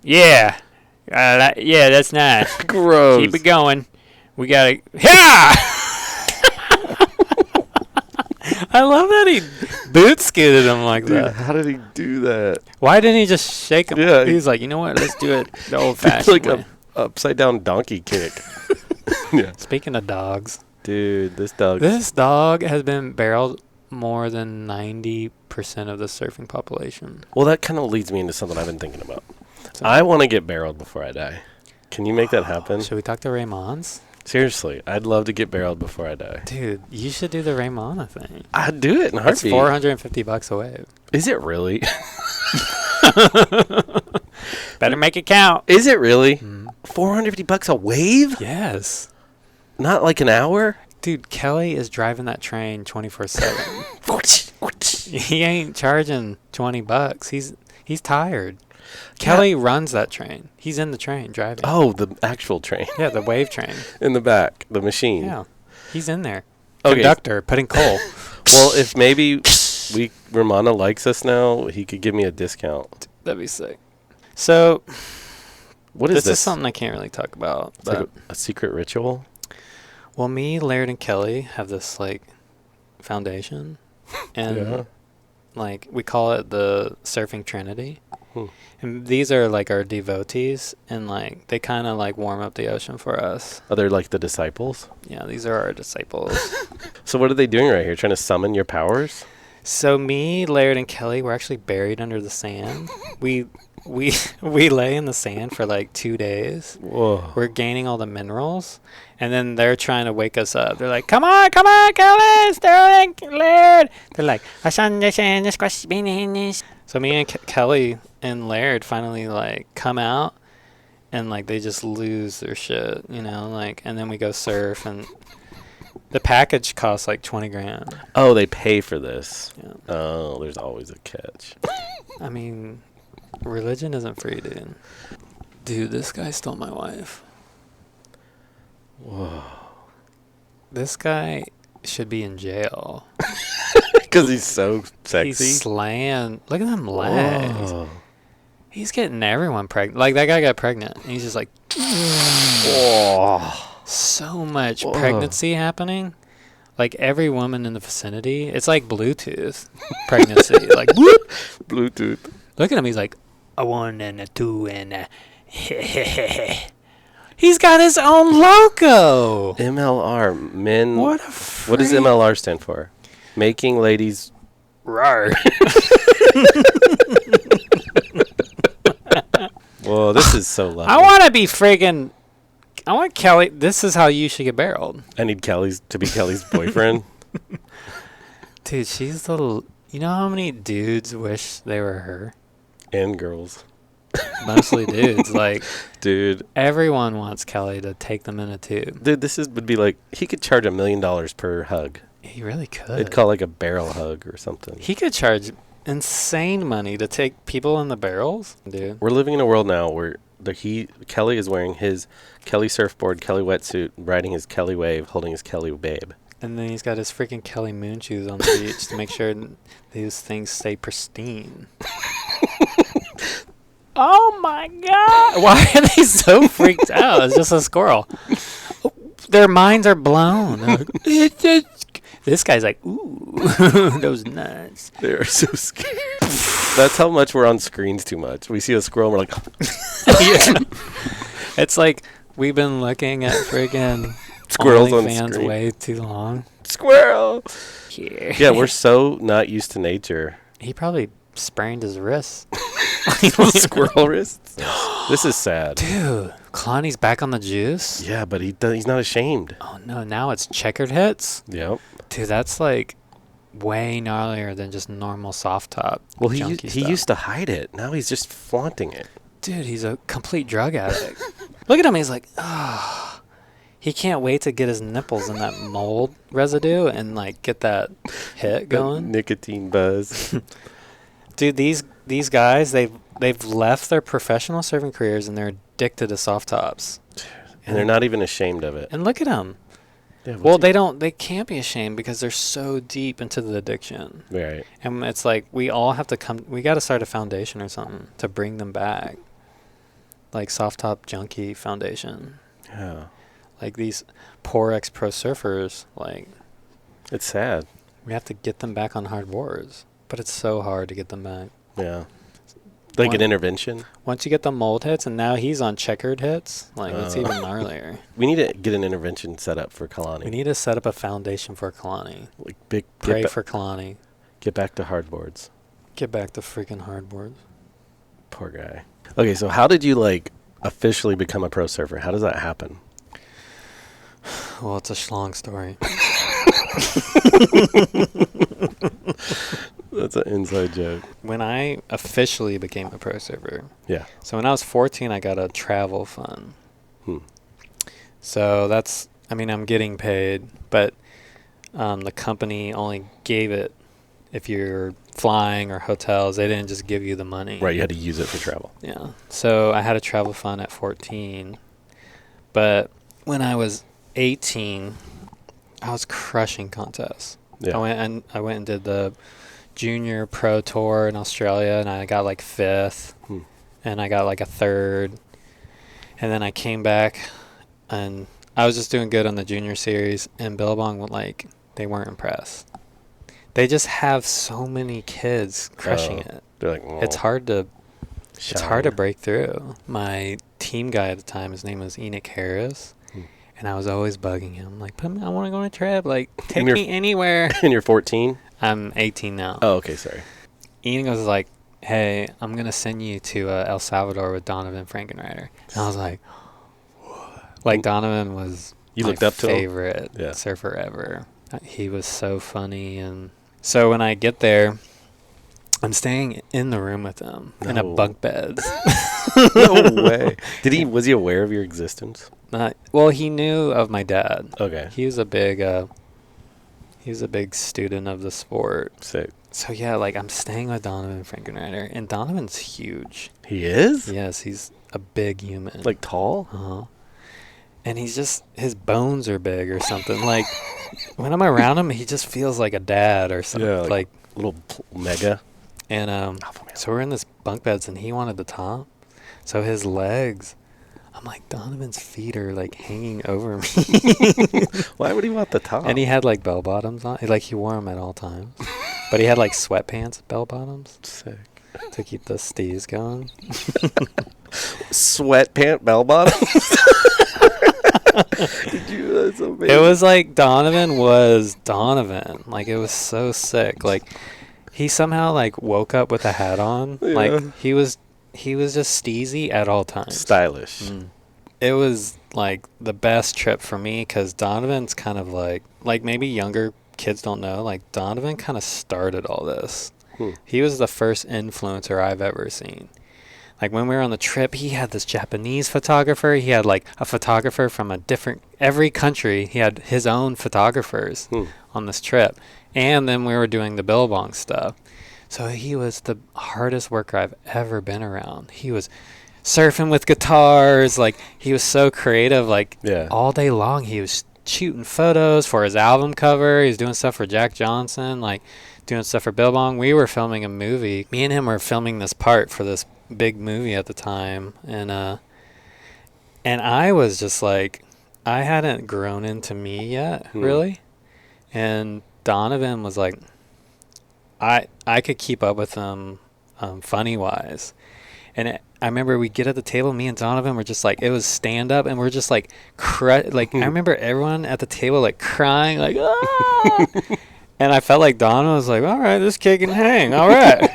Yeah. Yeah, that's nice. Gross. Keep it going. We got to. Yeah! I love that he boot scooted him like Dude, that. how did he do that? Why didn't he just shake him? Yeah. He's like, you know what? Let's do it the old It's fashioned like way. a upside down donkey kick. Yeah. Speaking of dogs, Dude, this dog. this dog has been barreled more than 90% of the surfing population. Well, that kind of leads me into something I've been thinking about. I want to get barreled before I die. Can you make that happen? Should we talk to Raymond's? Seriously, I'd love to get barreled before I die. Dude, you should do the Raymana thing. I'd do it in a It's heartbeat. $450 a wave. Is it really? Better make it count. Is it really? $450 a wave? Yes. Not like an hour? Dude, Kelly is driving that train 24/7. He ain't charging $20. He's tired. Kelly runs that train. He's in the train driving. Oh, the actual train. Yeah, the wave train. In the back, the machine. Yeah, he's in there. Okay. Conductor putting coal. Well, if maybe Raimana likes us now, he could give me a discount. That'd be sick. So, what is this? This is something I can't really talk about. It's like a secret ritual. Well, me, Laird, and Kelly have this like foundation, and like we call it the Surfing Trinity. And these are like our devotees, and like they kind of like warm up the ocean for us. Are they like the disciples? Yeah, these are our disciples. So what are they doing right here? Trying to summon your powers? So me, Laird, and Kelly were actually buried under the sand. We lay in the sand for like 2 days. Whoa. We're gaining all the minerals, and then they're trying to wake us up. They're like, come on, Kelly, Sterling, Laird. They're like, so me and Kelly and Laird finally like come out, and like they just lose their shit, you know, like, and then we go surf, and the package costs like 20 grand. Oh, they pay for this. Yeah. Oh, there's always a catch. I mean, religion isn't free, dude. Dude, this guy stole my wife. Whoa. This guy should be in jail. Because he's so sexy. He's slaying. Look at them legs. Whoa. He's getting everyone pregnant. Like, that guy got pregnant. And he's just like, Whoa. so much pregnancy happening. Like, every woman in the vicinity, it's like Bluetooth pregnancy. Like, whoop. Bluetooth. Look at him. He's like, a 1 and a 2 and a He's got his own logo. MLR, men. What a What does MLR stand for? Making ladies rar. Whoa, this is so lovely. I want to be friggin'. I want Kelly. This is how you should get barreled. I need Kelly's to be Kelly's boyfriend. Dude, she's the. You know how many dudes wish they were her? And girls. Mostly dudes. Like, dude, everyone wants Kelly to take them in a tube. Dude, would be like, he could charge $1 million per hug. He really could. They'd call like a barrel hug or something. He could charge insane money to take people in the barrels, dude. We're living in a world now where Kelly is wearing his Kelly surfboard, Kelly wetsuit, riding his Kelly wave, holding his Kelly babe. And then he's got his freaking Kelly moon shoes on the beach to make sure these things stay pristine. Oh my God! Why are they so freaked out? It's just a squirrel. Their minds are blown. Like, this guy's like, ooh, those nuts. They're so scared. That's how much we're on screens too much. We see a squirrel and we're like, yeah. It's like we've been looking at friggin' squirrels on fans screen way too long. Squirrel. Yeah, we're so not used to nature. He probably sprained his wrist. Squirrel wrists. This is sad, dude. Kalani's back on the juice. Yeah, but he's not ashamed. Oh no, now it's checkered hits. Yep. Dude, that's like way gnarlier than just normal soft top. Well, he used to hide it. Now he's just flaunting it. Dude, he's a complete drug addict. Look at him. He's like, ah. He can't wait to get his nipples in that mold residue and like get that hit going. That nicotine buzz. Dude, these guys, they've left their professional surfing careers and they're addicted to soft tops. And they're not even ashamed of it. And look at them. Yeah, well, they can't be ashamed because they're so deep into the addiction. Right. And it's like we got to start a foundation or something to bring them back. Like Soft Top Junkie Foundation. Yeah. Like these poor ex-pro surfers, like. It's sad. We have to get them back on hard boards. But it's so hard to get them back. Yeah. Like an intervention? Once you get the mold hits, and now he's on checkered hits, like, it's even gnarlier. We need to get an intervention set up for Kalani. We need to set up a foundation for Kalani. Like Pray for Kalani. Get back to hardboards. Get back to freaking hardboards. Poor guy. Okay, so how did you, like, officially become a pro surfer? How does that happen? Well, it's a schlong story. That's an inside joke. When I officially became a pro surfer. Yeah. So when I was 14, I got a travel fund. So I'm getting paid, but the company only gave it if you're flying or hotels, they didn't just give you the money. Right, you had to use it for travel. Yeah. So I had a travel fund at 14. But when I was 18, I was crushing contests. Yeah. I went and did the junior pro tour in Australia, and I got like 5th, and I got like a 3rd. And then I came back, and I was just doing good on the junior series, and Billabong, like, they weren't impressed. They just have so many kids crushing it. They're like, It's hard to break through. My team guy at the time, his name was Enoch Harris, and I was always bugging him, like, I want to go on a trip, like, take me anywhere. And you're 14? I'm 18 now. Oh, okay, sorry. Enoch was like, hey, I'm going to send you to El Salvador with Donovan Frankenreiter. And I was like, what? Like, Donovan was you my looked up to favorite surfer ever. He was so funny. And so when I get there, I'm staying in the room with him in a bunk bed. No way. Was he aware of your existence? Well, he knew of my dad. Okay. He was a big student of the sport. Sick. So yeah, like, I'm staying with Donovan Frankenreiter, and Donovan's huge. He is? Yes, he's a big human. Like tall? Uh-huh. And he's just, his bones are big or something. Like, when I'm around him, he just feels like a dad or something. Yeah, like little mega. And so we're in this bunk beds, and he wanted the top. So his legs, I'm like, Donovan's feet are like hanging over me. Why would he want the top? And he had like bell bottoms on. Like, he wore them at all times. But he had like sweatpants bell bottoms. Sick. To keep the steez going. Sweatpant bell bottoms? That's amazing. It was like Donovan was Donovan. Like, it was so sick. Like, he somehow like woke up with a hat on. Yeah. Like, he was just steezy at all times. Stylish. It was like the best trip for me, because Donovan's kind of like maybe younger kids don't know, like, Donovan kind of started all this. He was the first influencer I've ever seen. Like, when we were on the trip, he had this Japanese photographer. He had like a photographer from every country. He had his own photographers on this trip. And then we were doing the Billabong stuff. So he was the hardest worker I've ever been around. He was surfing with guitars. Like, he was so creative. Like, all day long, he was shooting photos for his album cover. He was doing stuff for Jack Johnson, like doing stuff for Billabong. We were filming a movie. Me and him were filming this part for this big movie at the time. And I was just like, I hadn't grown into me yet, really. And Donovan was like, I could keep up with him funny wise. And I remember we get at the table, me and Donovan were just like, it was stand up, and we're just like, I remember everyone at the table like crying, like, ah! And I felt like Donovan was like, all right, this kid can hang, all right.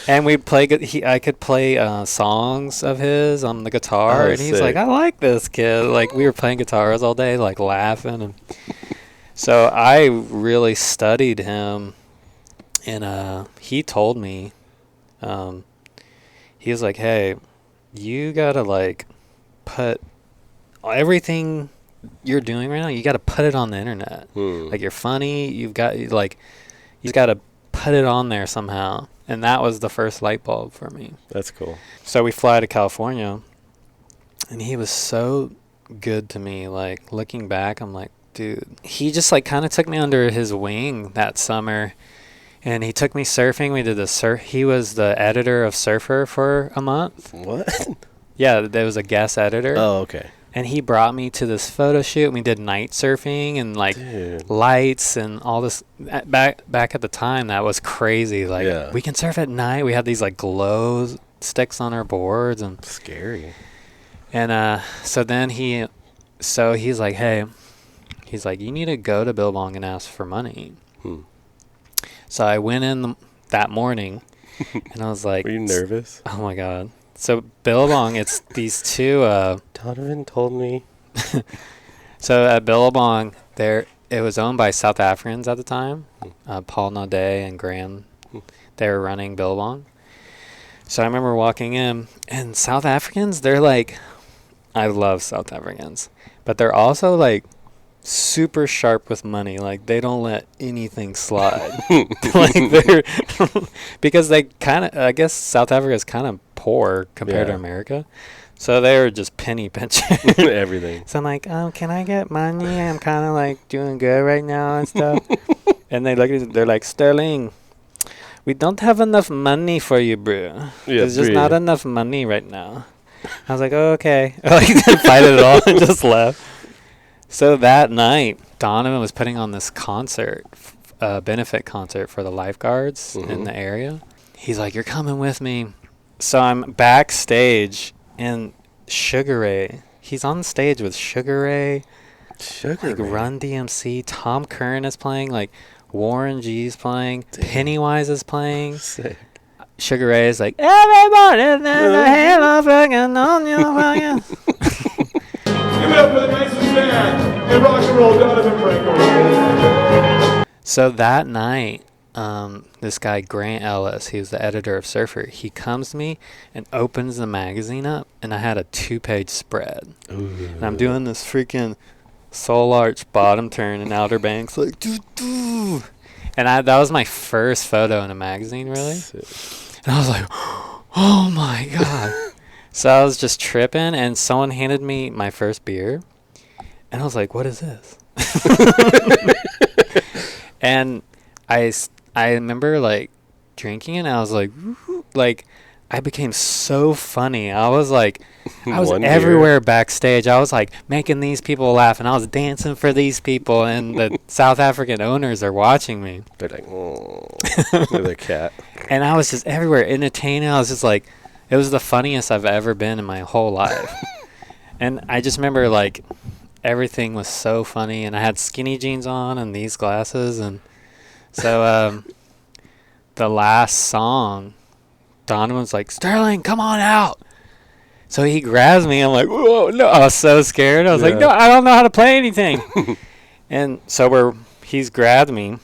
And we'd play, I could play songs of his on the guitar, and he's like, I like this kid. Like, we were playing guitars all day, like laughing. And so I really studied him, and he told me, he was like, hey, you gotta like put everything you're doing right now, you gotta put it on the internet. Like, you're funny, you gotta put it on there somehow. And that was the first light bulb for me. That's cool. So we fly to California, and he was so good to me. Like, looking back, I'm like, dude, he just like kind of took me under his wing that summer. And he took me surfing. We did he was the editor of Surfer for a month. What? Yeah, there was a guest editor. Oh, okay. And he brought me to this photo shoot, and we did night surfing and like lights and all this. Back at the time, that was crazy. Like, we can surf at night. We had these like glow sticks on our boards, and scary. And so then he's like, hey, he's like, you need to go to Billabong and ask for money. So I went in that morning, and I was like, were you nervous? Oh my God. So Billabong, it's these two. Donovan told me. So at Billabong, it was owned by South Africans at the time, Paul Nade and Graham. They were running Billabong. So I remember walking in, and South Africans, they're like, I love South Africans, but they're also like super sharp with money. Like, they don't let anything slide. Like, they're because they kind of, I guess South Africa is kind of poor compared to America. So they were just penny pinching everything. So I'm like, oh, can I get money? I'm kind of like doing good right now and stuff. And they look at it, they're like, Sterling, we don't have enough money for you, bro. There's just not enough money right now. I was like, oh, okay. I didn't fight it at all and just left. So that night, Donovan was putting on this concert, benefit concert for the lifeguards in the area. He's like, you're coming with me. So I'm backstage, and Sugar Ray, he's on stage with Sugar Ray, Run DMC, Tom Curran is playing, like Warren G's playing, Pennywise is playing. Sick. Sugar Ray is like, everybody, there's a halo fucking on you, fucking. Give it up for the nicest man in rock and roll, Donovan Frankenreiter. So that night, this guy, Grant Ellis, he was the editor of Surfer, he comes to me and opens the magazine up, and I had a 2-page spread. Ooh. And I'm doing this freaking soul arch bottom turn in Outer Banks, like, doo-doo. And that was my first photo in a magazine, really. Sick. And I was like, oh my God. So I was just tripping, and someone handed me my first beer, and I was like, what is this? And I remember, like, drinking it, and I was like, I became so funny. I was like, I was everywhere backstage. I was like making these people laugh, and I was dancing for these people, and the South African owners are watching me. They're like, oh, with a cat. And I was just everywhere entertaining. I was just like, it was the funniest I've ever been in my whole life. And I just remember, like, everything was so funny, and I had skinny jeans on and these glasses, and so the last song, Donovan's like, Sterling, come on out. So he grabs me. I'm like, whoa, no. I was so scared. I was like, no, I don't know how to play anything. And so he's grabbed me,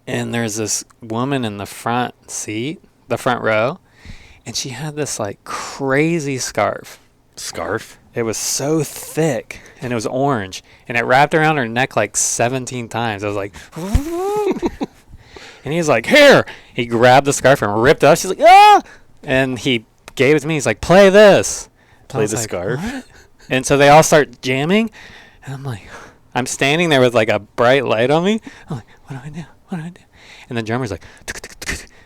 and there's this woman in the front seat, the front row, and she had this, like, crazy scarf. Scarf? It was so thick, and it was orange, and it wrapped around her neck like 17 times. I was like, and he's like, here. He grabbed the scarf and ripped it up. She's like, ah! And he gave it to me. He's like, play this. Play the scarf? What? And so they all start jamming, and I'm like, I'm standing there with, like, a bright light on me. I'm like, what do I do? What do I do? And the drummer's like,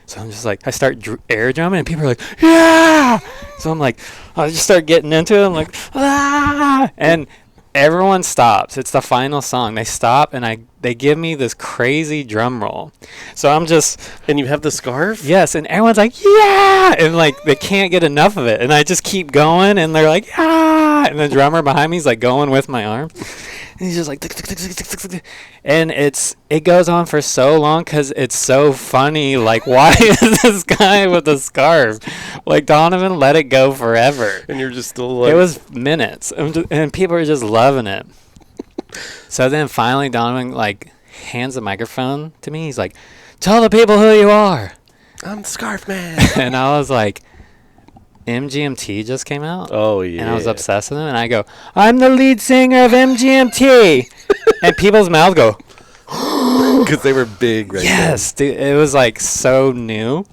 so I'm just like, I start air drumming, and people are like, yeah! So I'm like, I just start getting into it. I'm like, ah! And everyone stops. It's the final song. They stop, and they give me this crazy drum roll. So I'm just... And you have the scarf? Yes, and everyone's like, yeah! And, like, they can't get enough of it. And I just keep going, and they're like, yeah! And the drummer behind me is, like, going with my arm. And he's just like, and it goes on for so long because it's so funny. Like, why is this guy with a scarf? Like, Donovan let it go forever. And you're just still like... It was minutes. And people are just loving it. So then finally Donovan, like, hands the microphone to me. He's like, tell the people who you are. I'm the Scarf Man. And I was like... MGMT just came out. Oh, yeah. And I was obsessed with them. And I go, I'm the lead singer of MGMT. And people's mouths go. Because they were big right Yes. Dude, it was, like, so new.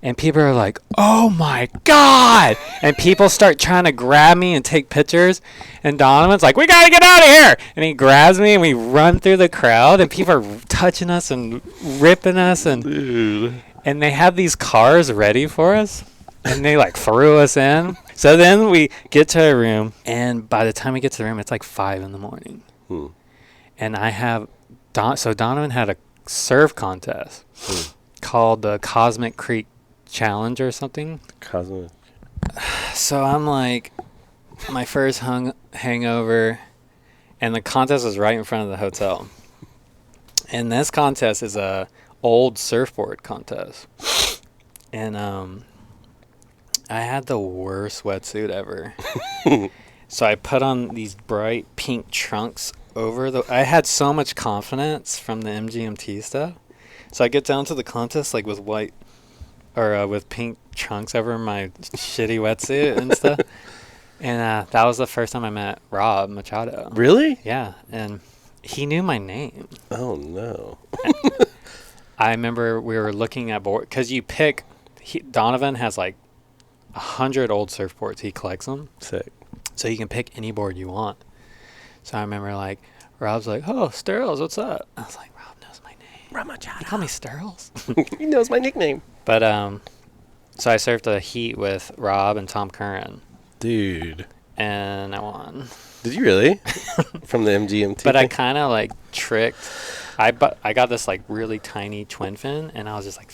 And people are like, oh, my God. And people start trying to grab me and take pictures. And Donovan's like, we got to get out of here. And he grabs me, and we run through the crowd. And people are touching us and ripping us. And they had these cars ready for us. And they, like, threw us in. So then we get to a room, and by the time we get to the room, it's like 5 in the morning. And I have... So Donovan had a surf contest called the Cosmic Creek Challenge or something. Cosmic. So I'm like, my first hangover, and the contest was right in front of the hotel. And this contest is a old surfboard contest. And I had the worst wetsuit ever. So I put on these bright pink trunks over the... I had so much confidence from the MGMT stuff. So I get down to the contest, like, with white... Or with pink trunks over my shitty wetsuit and stuff. And that was the first time I met Rob Machado. Really? Yeah, and he knew my name. Oh, no. I remember we were looking at board because you pick. Donovan has like 100 old surfboards. He collects them. Sick. So you can pick any board you want. So I remember like Rob's like, "Oh, Sterls, what's up?" I was like, "Rob knows my name. Rob Machado. He call me Sterls." He knows my nickname. But so I surfed a heat with Rob and Tom Curran. Dude. And I won. Did you really? From the MGMT? But I kind of like tricked. I got this like really tiny twin fin, and I was just like,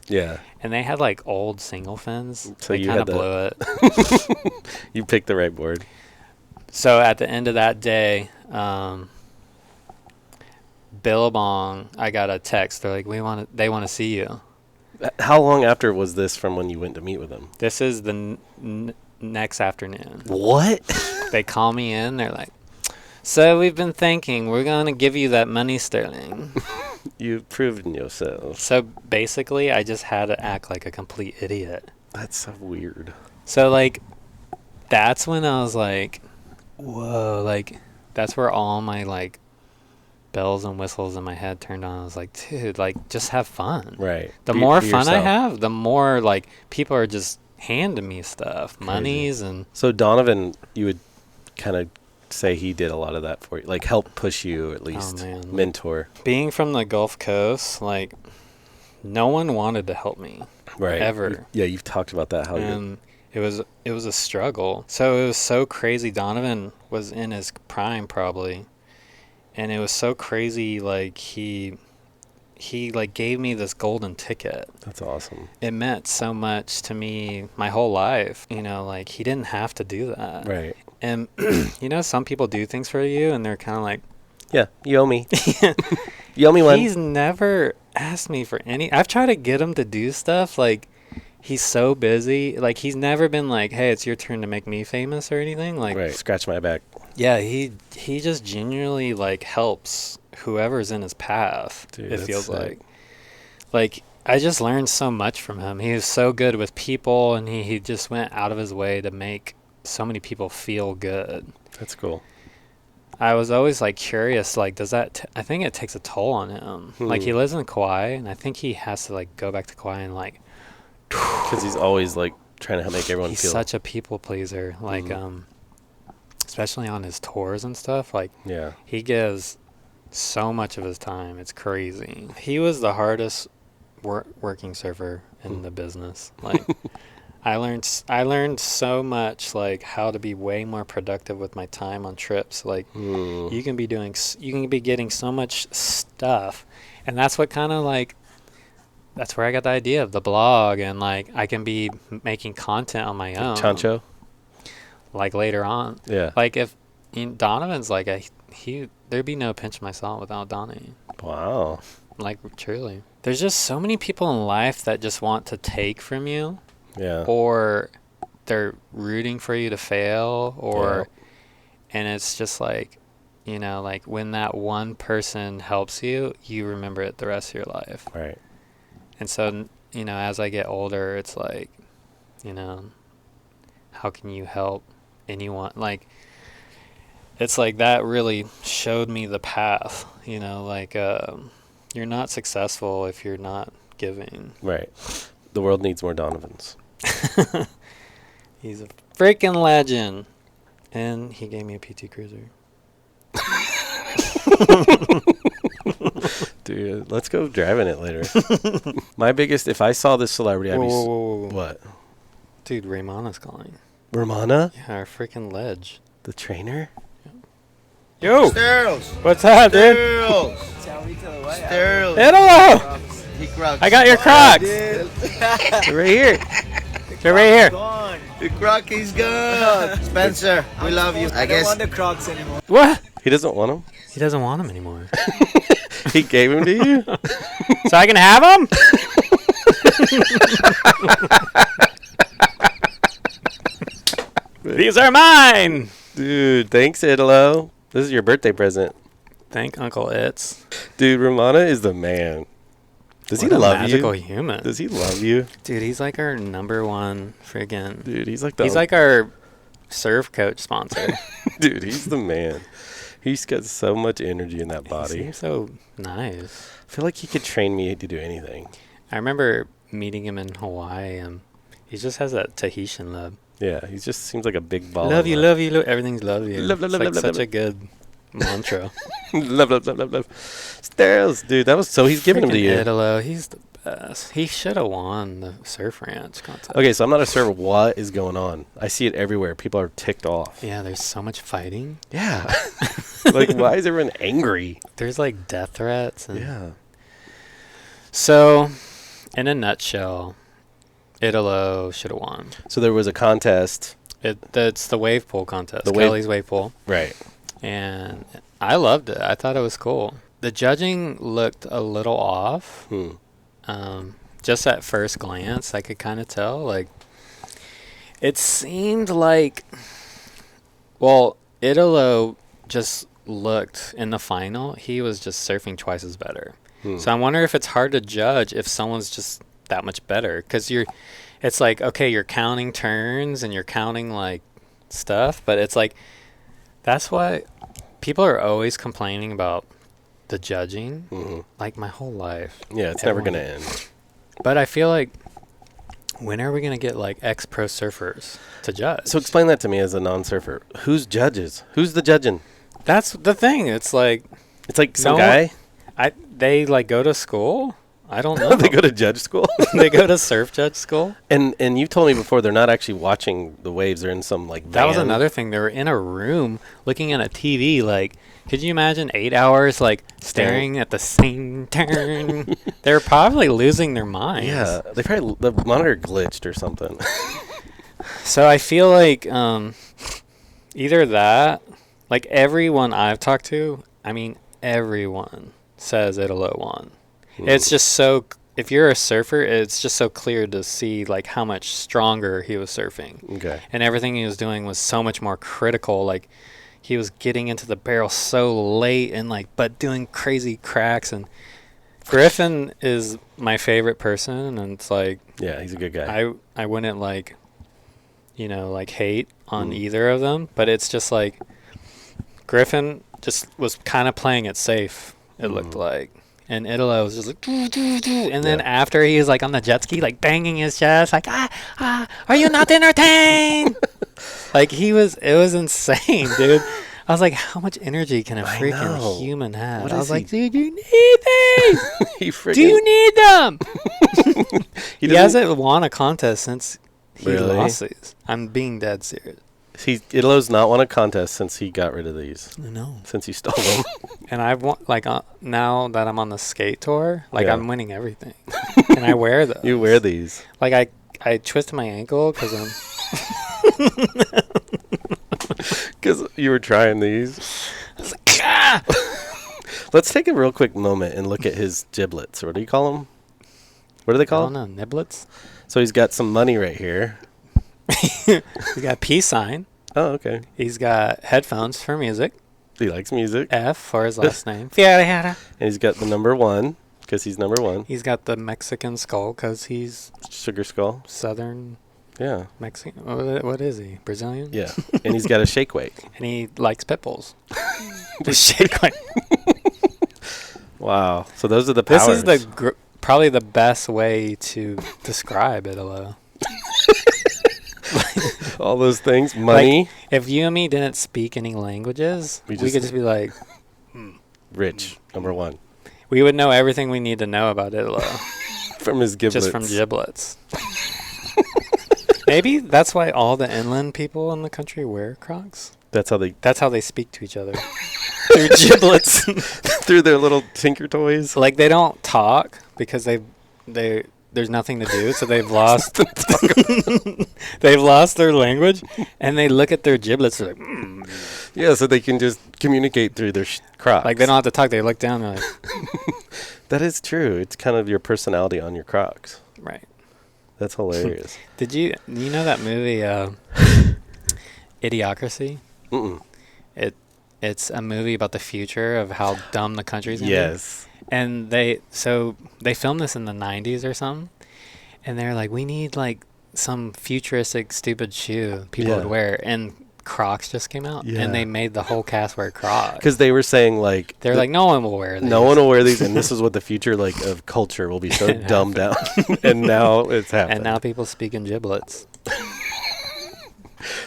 yeah. And they had like old single fins. So they you kind had of blew it. You picked the right board. So at the end of that day, Billabong, I got a text. They're like, they want to see you. How long after was this from when you went to meet with them? This is the next afternoon. What? They call me in. They're like, "So we've been thinking we're going to give you that money, Sterling." You've proven yourself. So basically, I just had to act like a complete idiot. That's so weird. So, like, that's when I was like, whoa. Like, that's where all my, like, bells and whistles in my head turned on. I was like, dude, like, just have fun. Right. The more fun I have, the more, like, people are just handing me stuff. Crazy. Monies and... So Donovan, you would kind of say he did a lot of that for you, like help push you at least. Oh, man. Mentor. Being from the Gulf Coast, like, no one wanted to help me. Right. Ever. You've talked about that. And it was a struggle. So it was so crazy. Donovan was in his prime probably. And it was so crazy, like, he like gave me this golden ticket. That's awesome. It meant so much to me my whole life. You know, like, he didn't have to do that. Right. And, you know, some people do things for you, and they're kind of like... Yeah, you owe me. You owe me one. He's never asked me for any... I've tried to get him to do stuff, like... He's so busy. Like, he's never been like, "Hey, it's your turn to make me famous," or anything. Like, right, scratch my back. Yeah, he just genuinely, like, helps whoever's in his path. Dude, it feels like I just learned so much from him. He was so good with people, and he just went out of his way to make so many people feel good. That's cool. I was always, like, curious, like, does that... I think it takes a toll on him. Like, he lives in Kauai, and I think he has to, like, go back to Kauai and, like... Because he's always, like, trying to make everyone he's feel... such a people pleaser. Like, especially on his tours and stuff. Like, yeah. He gives so much of his time. It's crazy. He was the hardest working surfer in the business. Like, I learned so much, like, how to be way more productive with my time on trips. Like, you can be getting so much stuff, and that's what kind of, like, that's where I got the idea of the blog, and, like, I can be making content on my own. Chancho? Like, later on. Yeah. Like, if Donovan's like there'd be no Pinch My Salt without Donnie. Wow. Like, truly. There's just so many people in life that just want to take from you. Yeah. Or they're rooting for you to fail, or and it's just like, you know, like, when that one person helps you, you remember it the rest of your life. Right. And so, you know, as I get older, it's like, you know, how can you help anyone? Like, it's like that really showed me the path, you know, like, you're not successful if you're not giving. Right. The world needs more Donovans. He's a freaking legend. And he gave me a PT Cruiser. Dude, let's go driving it later. My biggest, if I saw this celebrity, I'd be... Whoa. What? Dude, Raimana's calling. Raimana? Yeah, our freaking ledge. The trainer? Yo! Sterls! What's up, dude? Sterls! Sterls! Hello! He Crocs. I got your Crocs! They're right here. They're right here. The Croc is gone! Spencer, we love you. I guess. don't want the Crocs anymore. What? He doesn't want them? He doesn't want them anymore. He gave them to you? So I can have them? These are mine! Dude, thanks, Italo. This is your birthday present. Thank Uncle Itz. Dude, Raimana is the man. Does What he a love magical you? human. Does he love you? Dude, he's like our number one friggin'... Dude, he's like He's like our surf coach sponsor. Dude, he's the man. He's got so much energy in that He body. seems so nice. I feel like he could train me to do anything. I remember meeting him in Hawaii, and he just has that Tahitian love. Yeah, he just seems like a big ball. Love you, love you, everything's love you. Love, love, It's love, like love, love, such love. a good mantra. Love, love, love, love, love. Styles, dude, that was so he's giving them to Freaking you. Italo, he's the best. He should have won the Surf Ranch contest. Okay, so I'm not a server. What is going on? I see it everywhere. People are ticked off. Yeah, there's so much fighting. Yeah. Like, why is everyone angry? There's like death threats. And Yeah. So, in a nutshell, Italo should have won. So there was a contest. It's the wave pool contest. The wave- Kelly's wave pool. Right. And I loved it. I thought it was cool. The judging looked a little off. Just at first glance, I could kind of tell. Like, it seemed like, well, Italo just looked in the final. He was just surfing twice as better. So I wonder if it's hard to judge if someone's just that much better, because it's like, okay, you're counting turns and you're counting like stuff, but it's like, that's why people are always complaining about the judging, like my whole life. Yeah, it's never going to end. But I feel like, when are we going to get like ex-pro surfers to judge? So explain that to me as a non-surfer. Who's judges? Who's the judging? That's the thing. It's like some guy? They like go to school? I don't know. They go to judge school? They go to surf judge school? And you told me before they're not actually watching the waves. They're in some like van. That was another thing. They were in a room looking at a TV. Like, could you imagine 8 hours like staring at the same turn? They were probably losing their minds. Yeah, the monitor glitched or something. So I feel like either that, like everyone I've talked to, I mean everyone says Italo won. It's just so, if you're a surfer, it's just so clear to see like how much stronger he was surfing. Okay. And everything he was doing was so much more critical. Like, he was getting into the barrel so late and like, but doing crazy cracks. And Griffin is my favorite person, and it's like, yeah, he's a good guy. I wouldn't like, like hate on either of them, but it's just like Griffin just was kind of playing it safe, it looked like. And Italo was just like, doo, doo, doo. And then after he was like on the jet ski, like banging his chest, like, are you not entertained? Like, it was insane, dude. I was like, how much energy can a freaking human have? I was like, dude, you need these. Do you need them? He hasn't won a contest since he lost these. I'm being dead serious. Italo's not won a contest since he got rid of these. I know. Since he stole them. And I've won, like, now that I'm on the skate tour, like, I'm winning everything. And I wear those. You wear these. Like, I twisted my ankle because I'm... Because you were trying these. I was like, ah! Let's take a real quick moment and look at his giblets. What do you call them? What do they call them? I don't know, niblets? So he's got some money right here. He's got a peace sign. Oh, okay. He's got headphones for music. He likes music. F for his last name. And he's got the number 1 because he's number 1. He's got the Mexican skull because he's Sugar skull. Southern. Yeah. Mexican. What is he? Brazilian? Yeah. And he's got a shake weight. And he likes pit bulls. The shake weight. Wow. So those are the powers. This is probably the best way to describe Italo. All those things. Money. Like, if you and me didn't speak any languages, we could just be like... Rich. Number 1. We would know everything we need to know about Italo. From his giblets. Just from giblets. Maybe that's why all the inland people in the country wear Crocs. That's how they speak to each other. Through giblets. Through their little tinker toys. Like, they don't talk because there's nothing to do, so they've lost they've lost their language, and they look at their giblets like, yeah, so they can just communicate through their Crocs. Like, they don't have to talk, they look down, they're like... That is true. It's kind of your personality on your Crocs. Right. That's hilarious. Did you know that movie Idiocracy? Mm-mm. It's a movie about the future of how dumb the country's gonna be. Yes. And they filmed this in the 90s or something, and they're like, we need like some futuristic stupid shoe people would wear, and Crocs just came out, and they made the whole cast wear Crocs because they were saying like they're like, no one will wear these. No one will wear these, and this is what the future like of culture will be so dumbed down. And now it's happening. And now people speak in giblets.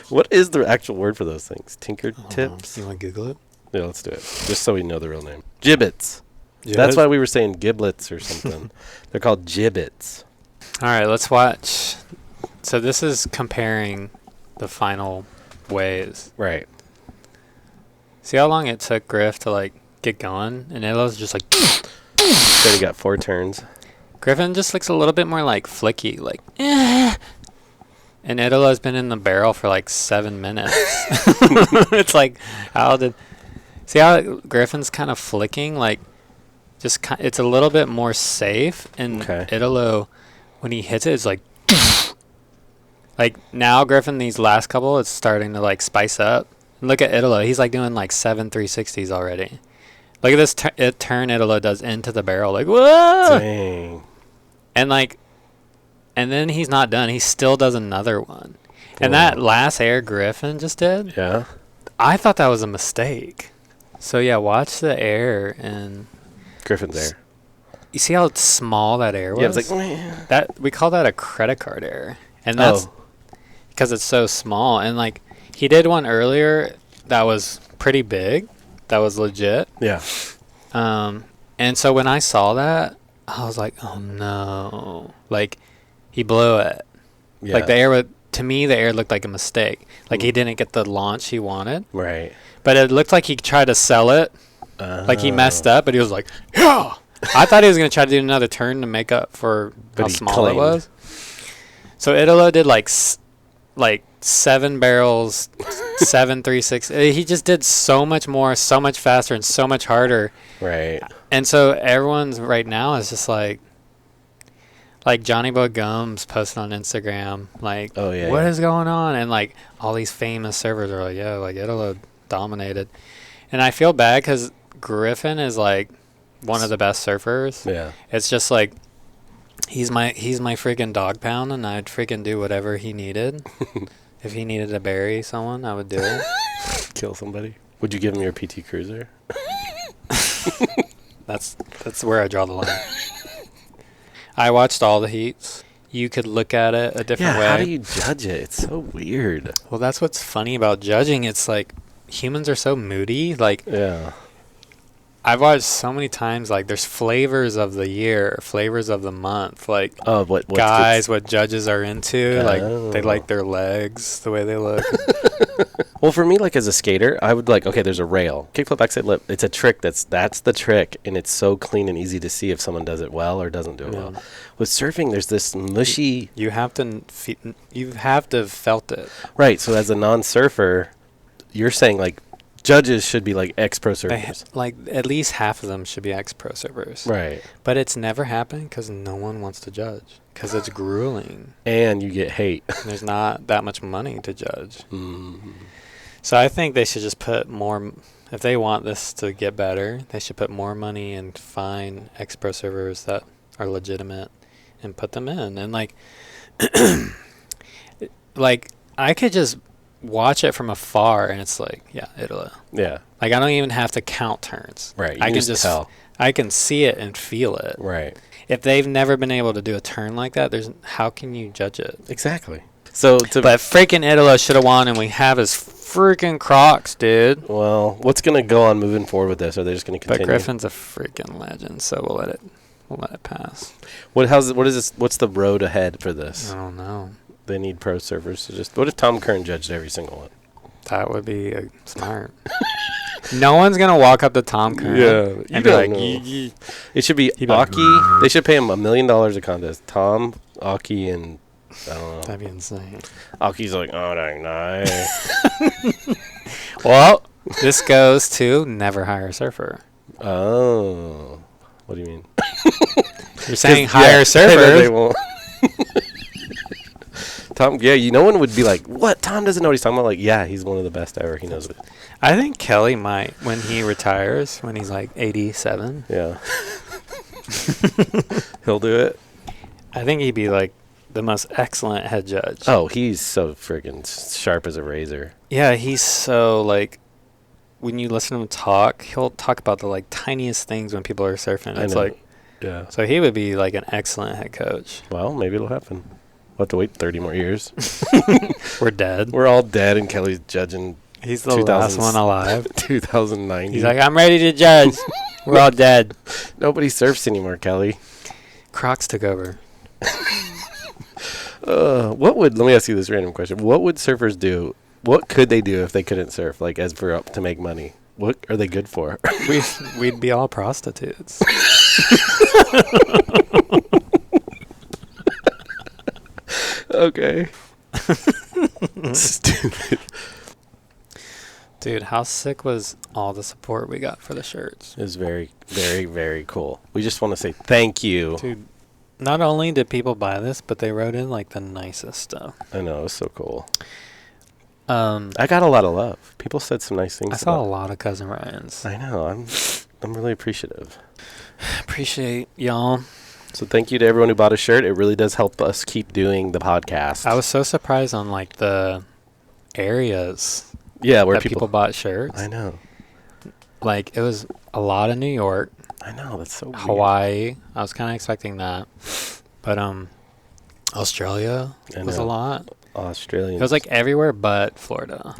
What is the actual word for those things? Tinker tips? You want to Google it? Yeah, let's do it. Just so we know the real name. Gibbets. That's why we were saying giblets or something. They're called gibbets. All right, let's watch. So this is comparing the final ways. Right. See how long it took Griff to like get going, and Italo's just like. So he got 4 turns. Griffin just looks a little bit more like flicky, like. And Italo's been in the barrel for like 7 minutes. It's like, see how Griffin's kind of flicking, like, it's a little bit more safe. And Italo, when he hits it, it's like, now Griffin, these last couple, it's starting to like spice up. Look at Italo, he's like doing like 7 360s already. Look at this turn Italo does into the barrel, like, whoa! Dang. And then he's not done. He still does another one. And that last air Griffin just did, I thought that was a mistake. So, yeah, watch the air and... Griffin's air. You see how small that air was? Yeah, it's like... That, we call that a credit card air. And that's because it's so small. And, like, he did one earlier that was pretty big. That was legit. Yeah. And so when I saw that, I was like, oh, no. Like... He blew it. Yeah. Like the air to me, the air looked like a mistake. Like he didn't get the launch he wanted. Right. But it looked like he tried to sell it. Like he messed up, but he was like, yeah. I thought he was going to try to do another turn to make up for how small it was. So Italo did like 7 barrels, 7 360. He just did so much more, so much faster, and so much harder. Right. And so everyone's right now is just like Johnny Bo Gums posted on Instagram, like, what is going on? And, like, all these famous servers are like, like, Italo dominated. And I feel bad because Griffin is, like, one of the best surfers. Yeah. It's just, like, he's my freaking dog pound, and I'd freaking do whatever he needed. If he needed to bury someone, I would do it. Kill somebody. Would you give him your PT Cruiser? That's where I draw the line. I watched all the heats. You could look at it a different way. How do you judge it? It's so weird. Well, that's what's funny about judging. It's like humans are so moody. Like, I've watched so many times, like, there's flavors of the year, flavors of the month. Like, what judges are into. Like, they like their legs, the way they look. Well, for me, like, as a skater, I would like, okay, there's a rail. Kickflip, backside lip. It's a trick. That's the trick. And it's so clean and easy to see if someone does it well or doesn't do it well. With surfing, there's this mushy... You have to have felt it. Right. So as a non-surfer, you're saying, like, judges should be, like, ex-pro surfers. Like, at least half of them should be ex-pro surfers. Right. But it's never happened because no one wants to judge. Because it's grueling. And you get hate. There's not that much money to judge. Mm-hmm. So I think they should just put more, if they want this to get better, they should put more money and find ex-pro servers that are legitimate and put them in. And like, I could just watch it from afar and it's like, Italo. Yeah. Like I don't even have to count turns. Right. I can just tell. I can see it and feel it. Right. If they've never been able to do a turn like that, how can you judge it? Exactly. But freaking Italo should have won, and we have his freaking Crocs, dude. Well, what's gonna go on moving forward with this? Are they just gonna continue? But Griffin's a freaking legend, so we'll let it pass. What is this? What's the road ahead for this? I don't know. They need pro servers to just. What if Tom Kern judged every single one? That would be smart. No one's gonna walk up to Tom Kern and be like, it should be Aki. They should pay him $1 million a contest. Tom, Aki, and I don't know. That'd be insane. Aki's like, oh, dang, nice. Well, this goes to never hire a surfer. Oh, what do you mean? You're saying hire surfers. They won't. Tom, no one would be like, what? Tom doesn't know what he's talking about. Like, he's one of the best ever. He knows it. I think Kelly might, when he retires, when he's like 87. Yeah. He'll do it. I think he'd be like the most excellent head judge. Oh, he's so friggin' sharp as a razor. Yeah, he's so, like, when you listen to him talk, he'll talk about the, like, tiniest things when people are surfing. It's like, yeah. So he would be, like, an excellent head coach. Well, maybe it'll happen. We'll have to wait 30 more years. We're dead. We're all dead, and Kelly's judging. He's the last one alive. 2090. He's like, I'm ready to judge. We're all dead. Nobody surfs anymore, Kelly. Crocs took over. Let me ask you this random question. What would surfers do? What could they do if they couldn't surf, like, as for to make money? What are they good for? We'd be all prostitutes. Okay. Stupid. Dude, how sick was all the support we got for the shirts? It was very, very, very cool. We just want to say thank you. Dude, not only did people buy this, but they wrote in, like, the nicest stuff. I know, it was so cool. I got a lot of love. People said some nice things. I saw a lot of Cousin Ryans. I know. I'm really appreciative. Appreciate y'all. So thank you to everyone who bought a shirt. It really does help us keep doing the podcast. I was so surprised on, like, the areas where that people bought shirts. I know. Like, it was a lot of New York. I know, that's so weird. Hawaii. I was kind of expecting that. But Australia was a lot. Australians. It was like everywhere but Florida.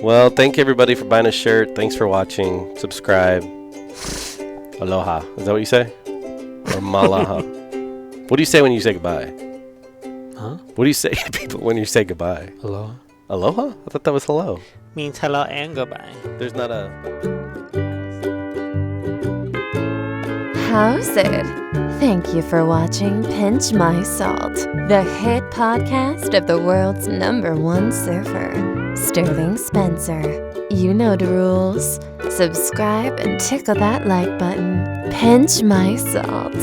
Well, thank you everybody for buying a shirt. Thanks for watching. Subscribe. Aloha. Is that what you say? Or malaha? What do you say when you say goodbye? Huh? What do you say to people when you say goodbye? Aloha. Aloha? I thought that was hello. Means hello and goodbye. There's not a... How's it? Thank you for watching Pinch My Salt, the hit podcast of the world's #1 surfer, Sterling Spencer. You know the rules. Subscribe and tickle that like button. Pinch My Salt.